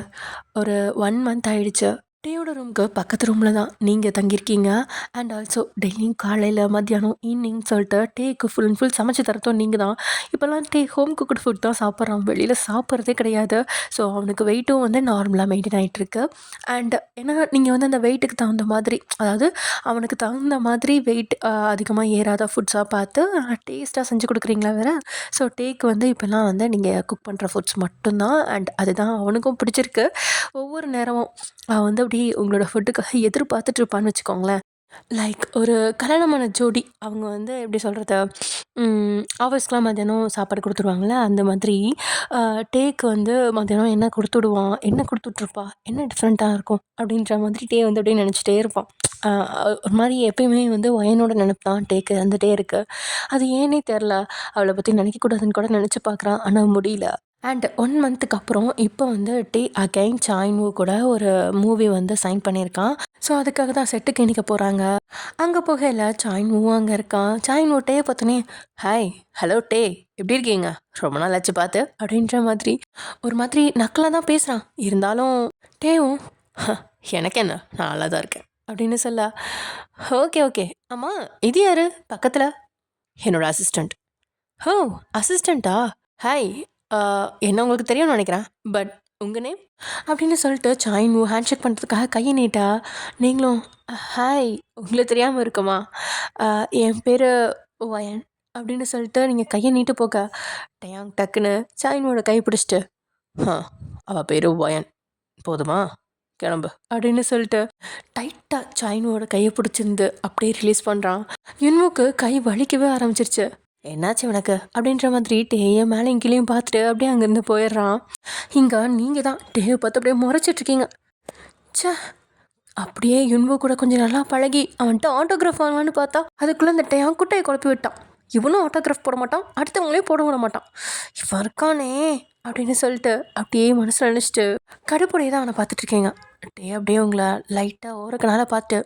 ஒரு 1 மந்த் ஆயிடுச்சு. டேயோட ரூமுக்கு பக்கத்து ரூமில் தான் நீங்கள் தங்கியிருக்கீங்க. அண்ட் ஆல்சோ டெய்லியும் காலையில் மத்தியானம் ஈவினிங் சொல்லிட்டு டேக்கு ஃபுல் அண்ட் ஃபுல் சமைச்சு தரத்தும் நீங்கள் தான். இப்போல்லாம் டே ஹோம் குக்டு ஃபுட் தான் சாப்பிட்றான், வெளியில் சாப்பிட்றதே கிடையாது. ஸோ அவனுக்கு வெயிட்டும் வந்து நார்மலாக மெயின்டைன் ஆகிட்டுருக்கு. அண்ட் ஏன்னா நீங்கள் வந்து அந்த வெயிட்டுக்கு தகுந்த மாதிரி, அதாவது அவனுக்கு தகுந்த மாதிரி வெயிட் அதிகமாக ஏறாத ஃபுட்ஸாக பார்த்து டேஸ்ட்டாக செஞ்சு கொடுக்குறீங்களா வேறு. ஸோ டேக்கு வந்து இப்போல்லாம் வந்து நீங்கள் குக் பண்ணுற ஃபுட்ஸ் மட்டும்தான். அண்ட் அதுதான் அவனுக்கும் பிடிச்சிருக்கு. ஒவ்வொரு நேரமும் அவன் வந்து அப்படி உங்களோட ஃபுட்டுக்காக எதிர்பார்த்துட்டு இருப்பான்னு வச்சுக்கோங்களேன். லைக் ஒரு கல்யாணமான ஜோடி அவங்க வந்து எப்படி சொல்கிறது, ஆஃபீஸ்க்குலாம் மத்தியானம் சாப்பாடு கொடுத்துருவாங்களே அந்த மாதிரி டேக்கு வந்து மத்தியானம் என்ன கொடுத்துடுவான், என்ன கொடுத்துட்ருப்பா, என்ன டிஃப்ரெண்ட்டாக இருக்கும் அப்படின்ற மாதிரி டே வந்து அப்படியே நினச்சிட்டே இருப்பான். ஒரு மாதிரி எப்பயுமே வந்து ஒயனோட நினைப்பு தான் டேக்கு வந்துகிட்டே இருக்குது. அது ஏன்னே தெரில. அவளை பற்றி நினைக்கக்கூடாதுன்னு கூட நினச்சி பார்க்குறான், ஆனால் முடியல. அண்ட் 1 மந்த்துக்கு அப்புறம் இப்போ வந்து டே அகைன் சாய்ன்வு கூட ஒரு மூவி வந்து சைன் பண்ணியிருக்கான். ஸோ அதுக்காக தான் செட்டுக்கு இணைக்க போகிறாங்க. அங்கே போகையில் சாய்ன்வும் அங்கே இருக்கான். சாய்ன்வு டே பார்த்தோன்னே ஹாய் ஹலோ டே எப்படி இருக்கீங்க, ரொம்ப நாள் ஆச்சு பார்த்து அப்படின்ற மாதிரி ஒரு மாதிரி நக்கலாக தான் பேசுகிறான். இருந்தாலும் டேவும் எனக்கு என்ன நான் நல்லா தான் இருக்கேன் அப்படின்னு சொல்ல, ஓகே ஓகே ஆமாம் இது யார் பக்கத்தில்? என்னோட அசிஸ்டண்ட். ஓ அசிஸ்டண்ட்டா, ஹாய் என்ன உங்களுக்கு தெரியும்னு நினைக்கிறேன், பட் உங்கள் நேம் அப்படின்னு சொல்லிட்டு சாய்னு ஹேண்ட்ஷேக் பண்ணுறதுக்காக கையை நீட்டா, நீங்களும் ஹாய் உங்களுக்கு தெரியாமல் இருக்குமா, என் பேர் ஒயன் அப்படின்னு சொல்லிட்டு நீங்கள் கையை நீட்டு போக டயாங் டக்குன்னு சாய்னுவோட கை பிடிச்சிட்டு அவள் பேர் ஒயன் போதுமா கிளம்பு அப்படின்னு சொல்லிட்டு டைட்டாக சாய்னுவோட கையை பிடிச்சிருந்து அப்படியே ரிலீஸ் பண்ணுறான். யுன்முக்கு கை வலிக்கவே ஆரம்பிச்சிருச்சு. என்னாச்சு உனக்கு அப்படின்ற மாதிரி டேயை மேலே கீழேயும் பார்த்துட்டு அப்படியே அங்கேருந்து போயிடுறான். இங்கே நீங்கள் தான் டேவை பார்த்து அப்படியே முறைச்சிட்ருக்கீங்க. சே, அப்படியே யுன்வோ கூட கொஞ்சம் நல்லா பழகி அவன்கிட்ட ஆட்டோகிராஃப் வாங்கலான்னு பார்த்தா அதுக்குள்ளே அந்த டேயான் குட்டையை குழப்பி விட்டான். இவனும் ஆட்டோகிராஃப் போட மாட்டான், அடுத்தவங்களையும் போட விட மாட்டான். இவன் இருக்கானே அப்படின்னு சொல்லிட்டு அப்படியே மனசில் நினச்சிட்டு கடுப்புடைய தான் அவனை பார்த்துட்ருக்கீங்க. டே அப்படியே உங்களை லைட்டாக ஓரக்கனால பார்த்து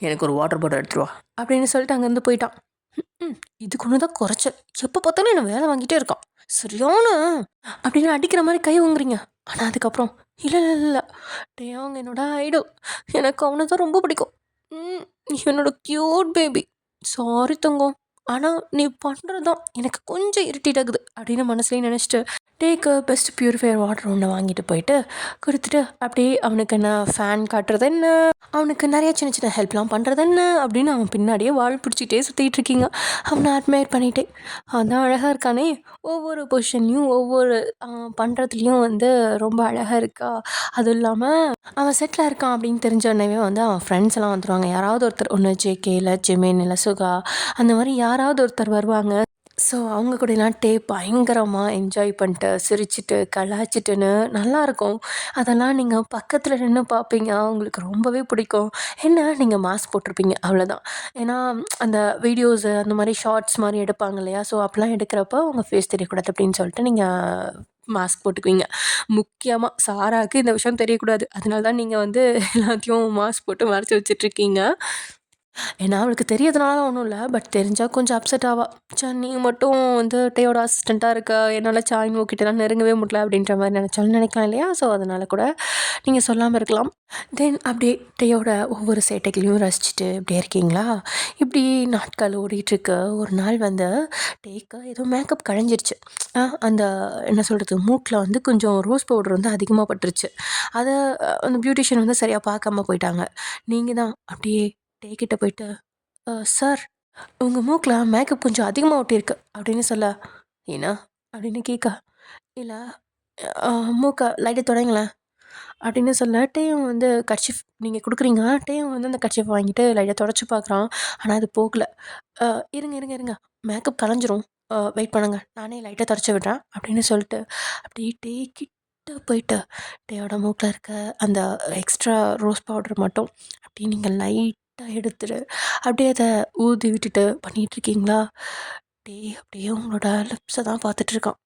எனக்கு ஒரு வாட்டர் பாட்டில் எடுத்துருவா அப்படின்னு சொல்லிட்டு அங்கேருந்து போயிட்டான். இதுக்கு ஒன்று தான் குறைச்சல், எப்போ பார்த்தாலும் என்ன வேலை வாங்கிட்டே இருக்கான் சரியான அப்படின்னு அடிக்கிற மாதிரி கை வாங்குறீங்க. ஆனால் அதுக்கப்புறம் இல்லை இல்லை இல்லை டேயாங் என்னோட ஐடல், எனக்கு அவனை தான் ரொம்ப பிடிக்கும், என்னோட க்யூட் பேபி, சாரி தங்கம், ஆனால் நீ பண்ணுறது தான் எனக்கு கொஞ்சம் இரிட்டேட் ஆகுது அப்படின்னு மனசுலேயே நினச்சிட்டு டேக்கு பெஸ்ட் பியூரிஃபையர் வாட்டர் ஒன்று வாங்கிட்டு போயிட்டு கொடுத்துட்டு அப்படியே அவனுக்கு என்ன ஃபேன் காட்டுறது என்ன, அவனுக்கு நிறைய சின்ன சின்ன ஹெல்ப்லாம் பண்ணுறது என்ன அப்படின்னு அவன் பின்னாடியே வாழ் பிடிச்சிட்டே சுற்றிட்டு இருக்கீங்க. அவனை அட்மையர் பண்ணிட்டே அவன் அழகாக இருக்கானே, ஒவ்வொரு பொசிஷன்லையும் ஒவ்வொரு பண்ணுறதுலையும் வந்து ரொம்ப அழகாக இருக்கா. அதுவும் இல்லாமல் அவன் செட்டில் இருக்கான் அப்படின்னு தெரிஞ்ச உடனே வந்து அவன் ஃப்ரெண்ட்ஸ் எல்லாம் வந்துடுவாங்க. யாராவது ஒருத்தர், ஒன்று ஜேகே இல்லை ஜெமின் இல்லை சுகா, அந்த மாதிரி யாராவது ஒருத்தர் வருவாங்க. ஸோ அவங்க கூடலாம் டே பயங்கரமாக என்ஜாய் பண்ணிட்டு சிரிச்சிட்டு கலாய்ச்சிட்டுன்னு நல்லாயிருக்கும். அதெல்லாம் நீங்கள் பக்கத்தில் நின்று பார்ப்பீங்க, உங்களுக்கு ரொம்பவே பிடிக்கும். என்ன நீங்கள் மாஸ்க் போட்டிருப்பீங்க அவ்வளோதான். ஏன்னா அந்த வீடியோஸு அந்த மாதிரி ஷார்ட்ஸ் மாதிரி எடுப்பாங்க இல்லையா, ஸோ அப்போலாம் எடுக்கிறப்ப உங்கள் ஃபேஸ் தெரியக்கூடாது அப்படின்னு சொல்லிட்டு நீங்கள் மாஸ்க் போட்டுக்குவீங்க. முக்கியமா சாராக்கு இந்த விஷயம் தெரியக்கூடாது. அதனால தான் நீங்க வந்து எல்லாத்தையும் மாஸ்க் போட்டு மறைச்சு வச்சுட்ருக்கீங்க. ஏன்னா அவளுக்கு தெரியறதுனால ஒன்றும் இல்லை. பட் தெரிஞ்சால் கொஞ்சம் அப்செட் ஆவா. ச்சே நீ மட்டும் வந்து டேயோட அசிஸ்டண்ட்டாக இருக்க, என்னால் சாய்ன் கிட்டலாம் நெருங்கவே முடியல அப்படின்ற மாதிரி நினச்சாலும் நினைக்கலாம் இல்லையா? ஸோ அதனால் கூட நீங்கள் சொல்லாமல் இருக்கலாம். தென் அப்படியே டேயோட ஒவ்வொரு சேட்டைகளையும் ரசிச்சுட்டு இப்படியே இருக்கீங்களா? இப்படி நாட்கள் ஓடிட்டுருக்கு. ஒரு நாள் வந்து டேக்கு ஏதோ மேக்கப் கழிஞ்சிருச்சு. அந்த என்ன சொல்கிறது, மூக்கில் வந்து கொஞ்சம் ரோஸ் பவுடர் வந்து அதிகமாக பட்டுருச்சு. அதை அந்த பியூட்டிஷியன் வந்து சரியாக பார்க்காம போயிட்டாங்க. நீங்கள் தான் அப்படியே டேக்கிட்ட போயிட்டு, சார் உங்கள் மூக்கில் மேக்கப் கொஞ்சம் அதிகமாக ஒட்டியிருக்கு" அப்படின்னு சொல்ல, "ஏன்னா?" அப்படின்னு கேட்க, "இல்லை மூக்கை லைட்டாக தொடங்களேன்" அப்படின்னு சொல்ல, டேயும் வந்து கர்ச்சீஃப் நீங்கள் கொடுக்குறீங்க. டேயும் வந்து அந்த கர்ச்சீஃப் வாங்கிட்டு லைட்டாக தொடச்சி பார்க்குறான். ஆனால் அது போகல. இருங்க இருங்க இருங்க, மேக்கப் கலைஞ்சிரும், வெயிட் பண்ணுங்க, நானே லைட்டாக தொடச்சி விடுறேன்" அப்படின்னு சொல்லிட்டு அப்படியே டே கிட்ட போயிட்டு டேயோட மூக்கில் இருக்க அந்த எக்ஸ்ட்ரா ரோஸ் பவுடர் மட்டும் அப்படியே நீங்கள் லைட்டாக எடுத்துட்டு அப்படியே அதை ஊதி விட்டுட்டு பண்ணிகிட்ருக்கீங்களா? அப்படியே உங்களோட லிப்ஸை தான் பார்த்துட்ருக்கான்.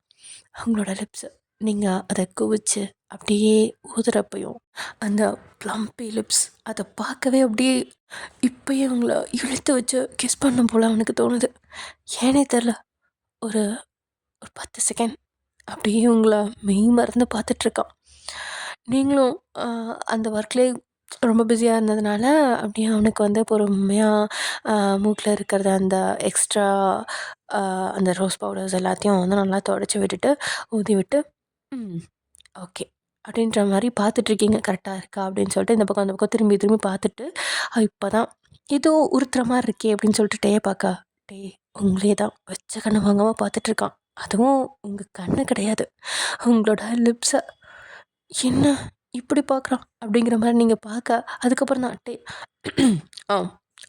உங்களோட லிப்ஸு நீங்கள் அதை குவிச்சு அப்படியே ஊதுறப்பையும் அந்த ப்ளம்பி லிப்ஸ் அதை பார்க்கவே அப்படியே இப்பயே உங்களை இழுத்து வச்சு கிஸ் பண்ணும் போல் அவனுக்கு தோணுது. ஏனே தெரில. ஒரு ஒரு 10 செகண்ட் அப்படியே உங்களை மெய் மறந்து பார்த்துட்ருக்கான். நீங்களும் அந்த ஒர்க்லேயே ரொம்ப பிஸியாக இருந்ததுனால அப்படியே அவனுக்கு வந்து பொறுமையாக மூக்கில் இருக்கிறது அந்த எக்ஸ்ட்ரா அந்த ரோஸ் பவுடர்ஸ் எல்லாத்தையும் வந்து நல்லா தொடச்சி விட்டுட்டு ஊதி விட்டு, ம் ஓகே அப்படின்ற மாதிரி பார்த்துட்ருக்கீங்க. கரெக்டாக இருக்கா அப்படின்னு சொல்லிட்டு இந்த பக்கம் அந்த பக்கம் திரும்பி திரும்பி பார்த்துட்டு, இப்போ தான் ஏதோ உறுத்துற மாதிரி இருக்கே அப்படின்னு சொல்லிட்டு டேயை பார்க்க, டே உங்களே தான் வச்ச கண்ணு வாங்காமல் பார்த்துட்ருக்கான். அதுவும் உங்கள் கண்ணு கிடையாது, உங்களோட லிப்ஸை. என்ன இப்படி பார்க்குறான் அப்படிங்கிற மாதிரி நீங்கள் பார்க்க, அதுக்கப்புறம் தான் டே ஆ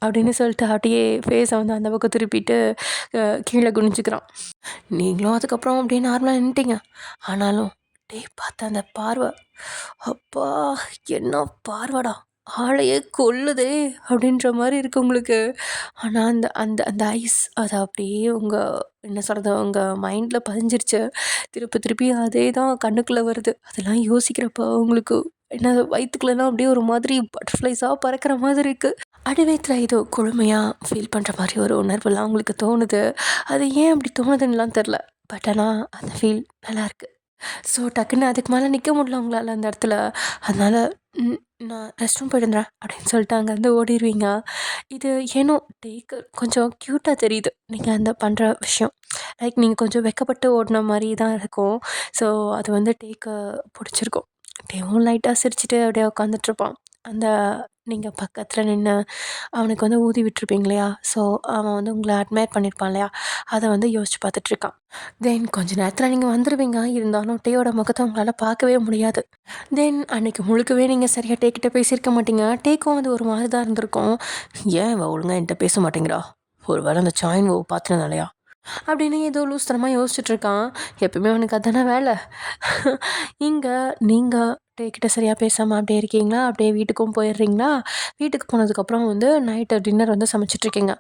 அப்படின்னு சொல்லிட்டு அப்படியே ஃபேஸை வந்து அந்த பக்கம் திருப்பிட்டு கீழே குனிஞ்சுக்கிறான். நீங்களும் அதுக்கப்புறம் அப்படியே நார்மலாக நின்றுட்டீங்க. ஆனாலும் டே பார்த்த அந்த பார்வை, அப்பா என்ன பார்வைடா, ஆளையே கொல்லுதே அப்படின்ற மாதிரி இருக்கு உங்களுக்கு. ஆனால் அந்த அந்த அந்த ஐஸ் அது அப்படியே உங்கள் என்ன சொல்கிறது, உங்கள் மைண்டில் பதிஞ்சிருச்சு. திருப்பி திருப்பி அதே தான் கண்ணுக்குள்ளே வருது. அதெல்லாம் யோசிக்கிறப்போ உங்களுக்கு என்ன வயிற்றுக்குள்ளலாம் அப்படியே ஒரு மாதிரி பட்டர்ஃப்ளைஸாக பறக்கிற மாதிரி இருக்குது. அடிவயிற்றில் ஏதோ கொழுமையாக ஃபீல் பண்ணுற மாதிரி ஒரு உணர்வுலாம் உங்களுக்கு தோணுது. அது ஏன் அப்படி தோணுதுன்னுலாம் தெரில. பட் ஆனால் அந்த ஃபீல் நல்லாயிருக்கு. ஸோ டக்குன்னு அதுக்கு மேலே நிற்க முடியல உங்களால் அந்த இடத்துல. அதனால் நான் ரெஸ்ட் ரூம் போயிட்டு வந்துடுறேன் அப்படின்னு சொல்லிட்டு அங்கேருந்து ஓடிடுவீங்க. இது ஏனோ டேக்கு கொஞ்சம் க்யூட்டாக தெரியுது நீங்கள் அந்த பண்ணுற விஷயம். லைக் நீங்கள் கொஞ்சம் வெட்கப்பட்டு ஓடின மாதிரி தான் இருக்கும். ஸோ அது வந்து டேக்கு பிடிச்சிருக்கும். டேவும் லைட்டாக சிரிச்சுட்டு அப்படியே உட்காந்துட்ருப்பான். அந்த நீங்கள் பக்கத்தில் நின்று அவனுக்கு வந்து ஊதி விட்டுருப்பீங்க இல்லையா? ஸோ அவன் வந்து உங்களை அட்மையர் பண்ணியிருப்பான் இல்லையா? அதை வந்து யோசிச்சு பார்த்துட்ருக்கான். தென் கொஞ்ச நேரத்தில் நீங்கள் வந்துடுவீங்க. இருந்தாலும் டேயோட முகத்தை உங்களால் பார்க்கவே முடியாது. தென் அன்றைக்கி முழுக்கவே நீங்கள் சரியாக டேக்கிட்ட பேசியிருக்க மாட்டீங்க. டேக்கும் வந்து ஒரு மாதிரி தான் இருந்திருக்கும். ஏன் இவ ஒழுங்காக என்கிட்ட பேச மாட்டேங்கிறா? ஒரு வேளை அந்த சாயின் பார்த்துனதாலையா அப்படின்னு ஏதோ லூஸ்தனமாக யோசிச்சுட்ருக்கான். எப்பவுமே அவனுக்கு அதானே வேலை. இங்கே நீங்கள் டேக்கிட்ட சரியாக பேசாமல் அப்படியே இருக்கீங்களா? அப்படியே வீட்டுக்கும் போயிடுறீங்களா? வீட்டுக்கு போனதுக்கப்புறம் வந்து நைட்டு டின்னர் வந்து சமைச்சிட்ருக்கீங்க.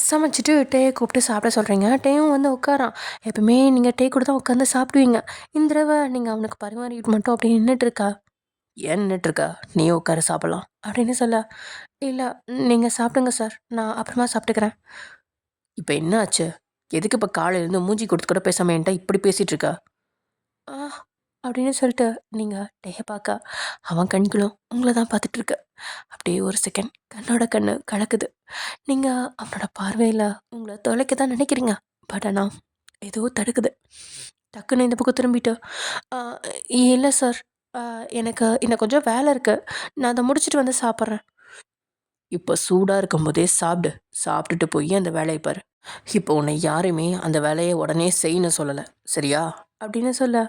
சமைச்சிட்டு டேயை கூப்பிட்டு சாப்பிட சொல்கிறீங்க. டேயும் வந்து உட்காரான். எப்பவுமே நீங்கள் டே கூட தான் உட்காந்து சாப்பிடுவீங்க. இந்த தடவை நீங்கள் அவனுக்கு பரிமாறிட்டு மட்டும் அப்படியே நின்றுட்டுருக்கா. ஏன் நின்றுட்டுருக்கா? நீயும் உட்கார சாப்பிட்லாம் அப்படின்னு சொல்ல, இல்லை நீங்கள் சாப்பிடுங்க சார், நான் அப்புறமா சாப்பிட்டுக்கிறேன். இப்போ என்ன ஆச்சு? எதுக்கு இப்போ காலையிலேருந்து மூஞ்சி கொடுத்து கூட பேசாமல் என்கிட்ட இப்படி பேசிகிட்டு இருக்க? ஆ அப்படின்னு சொல்லிட்டு நீங்கள் டேயை பார்க்க, அவன் கண்களும் உங்களை தான் பார்த்துட்ருக்கு. அப்படியே ஒரு செகண்ட் கண்ணோட கண்ணு கலக்குது. நீங்கள் அவனோட பார்வையில் உங்களை தொலைக்க தான் நினைக்கிறீங்க. பட் ஆனால் ஏதோ தடுக்குது. டக்குன்னு இந்த பக்கம் திரும்பிட்டு, "ஆ, இல்லை சார், எனக்கு இன்னும் கொஞ்சம் வேலை இருக்குது, நான் அதை முடிச்சுட்டு வந்து சாப்பிட்றேன்." இப்போ சூடாக இருக்கும்போதே சாப்பிடு. சாப்பிட்டுட்டு போய் அந்த வேலையை பாரு. இப்போ உன்னை யாருமே அந்த வேலையை உடனே செய்யணும் சொல்லலை, சரியா? அப்படின்னு சொல்ல,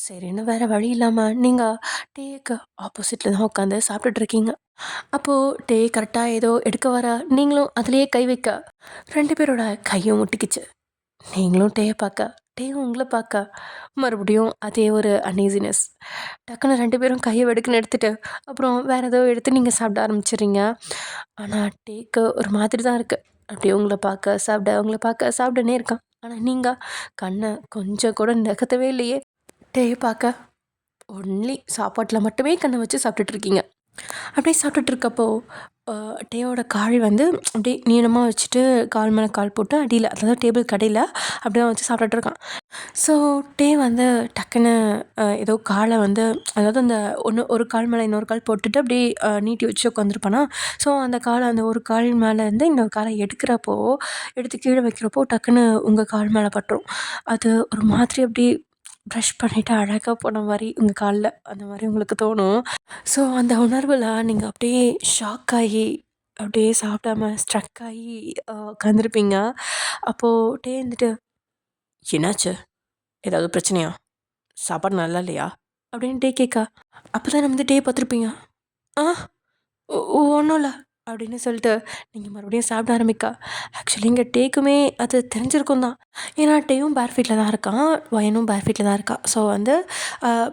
சரின்னு வேற வழி இல்லாமல் நீங்கள் டேக்கு ஆப்போசிட்டில் தான் உட்காந்து சாப்பிட்டுட்ருக்கீங்க. அப்போது டே கரெக்டாக ஏதோ எடுக்க வர, நீங்களும் அதுலேயே கை வைக்க 2 பேரோட கையும் முட்டிக்கிச்சு. நீங்களும் டேயை பார்க்க, டேயும் உங்களை பார்க்க, மறுபடியும் அதே ஒரு அன்ஈசினஸ். டக்குன்னு 2 பேரும் கையை வெடுக்குன்னு எடுத்துட்டு அப்புறம் வேறு ஏதோ எடுத்து நீங்கள் சாப்பிட ஆரம்பிச்சிடுறீங்க. ஆனால் டேக்கு ஒரு மாதிரி தான் இருக்குது. அப்படியே உங்களை பார்க்க சாப்பிட, உங்களை பார்க்க சாப்பிடனே இருக்கான். ஆனால் நீங்கள் கண்ணை கொஞ்சம் கூட நகர்த்தவே இல்லையே. டே பார்க்க ஒன்லி சாப்பாட்டில் மட்டுமே கண்ணை வச்சு சாப்பிட்டுட்ருக்கீங்க. அப்படியே சாப்பிட்டுட்டு இருக்கப்போ டேயோட கால் வந்து அப்படியே நீளமாக வச்சுட்டு கால் மேலே கால் போட்டு அடியில், அதாவது டேபிள் கடையில் அப்படியே வச்சு சாப்பிட்டுட்டு இருக்கான். ஸோ டே வந்து டக்குன்னு ஏதோ காலை வந்து, அதாவது அந்த ஒரு கால் மேலே இன்னொரு கால் போட்டுட்டு அப்படியே நீட்டி வச்சு உட்காந்துருப்பானா. ஸோ அந்த காலை, அந்த ஒரு கால் மேலே இருந்து இன்னொரு காலை எடுத்து கீழே வைக்கிறப்போ டக்குன்னு உங்கள் கால் மேலே பட்டுரும். அது ஒரு மாதிரி அப்படியே ப்ரஷ் பண்ணிவிட்டு அழகாக போன மாதிரி உங்கள் காலில் அந்த மாதிரி உங்களுக்கு தோணும். ஸோ அந்த உணர்வில் நீங்கள் அப்படியே ஷாக் ஆகி அப்படியே சாப்பிடாம ஸ்ட்ரக் ஆகி உட்காந்துருப்பீங்க. அப்போது டே இருந்துட்டு, என்னாச்சு, ஏதாவது பிரச்சனையா, சாப்பாடு நல்லா இல்லையா அப்படின்னு டே கேட்கா. அப்போ தான் வந்து டே பார்த்துருப்பீங்க. ஆ ஒன்றும் இல்லை அப்படின்னு சொல்லிட்டு நீங்கள் மறுபடியும் சாப்பிட ஆரம்பிக்கா. ஆக்சுவலி இங்கே டேக்குமே அது தெரிஞ்சிருக்கும் தான். ஏன்னா டேயும் பேர் ஃபீட்டில் தான் இருக்கான், வயனும் பேர் ஃபீட்டில் தான் இருக்கா. ஸோ வந்து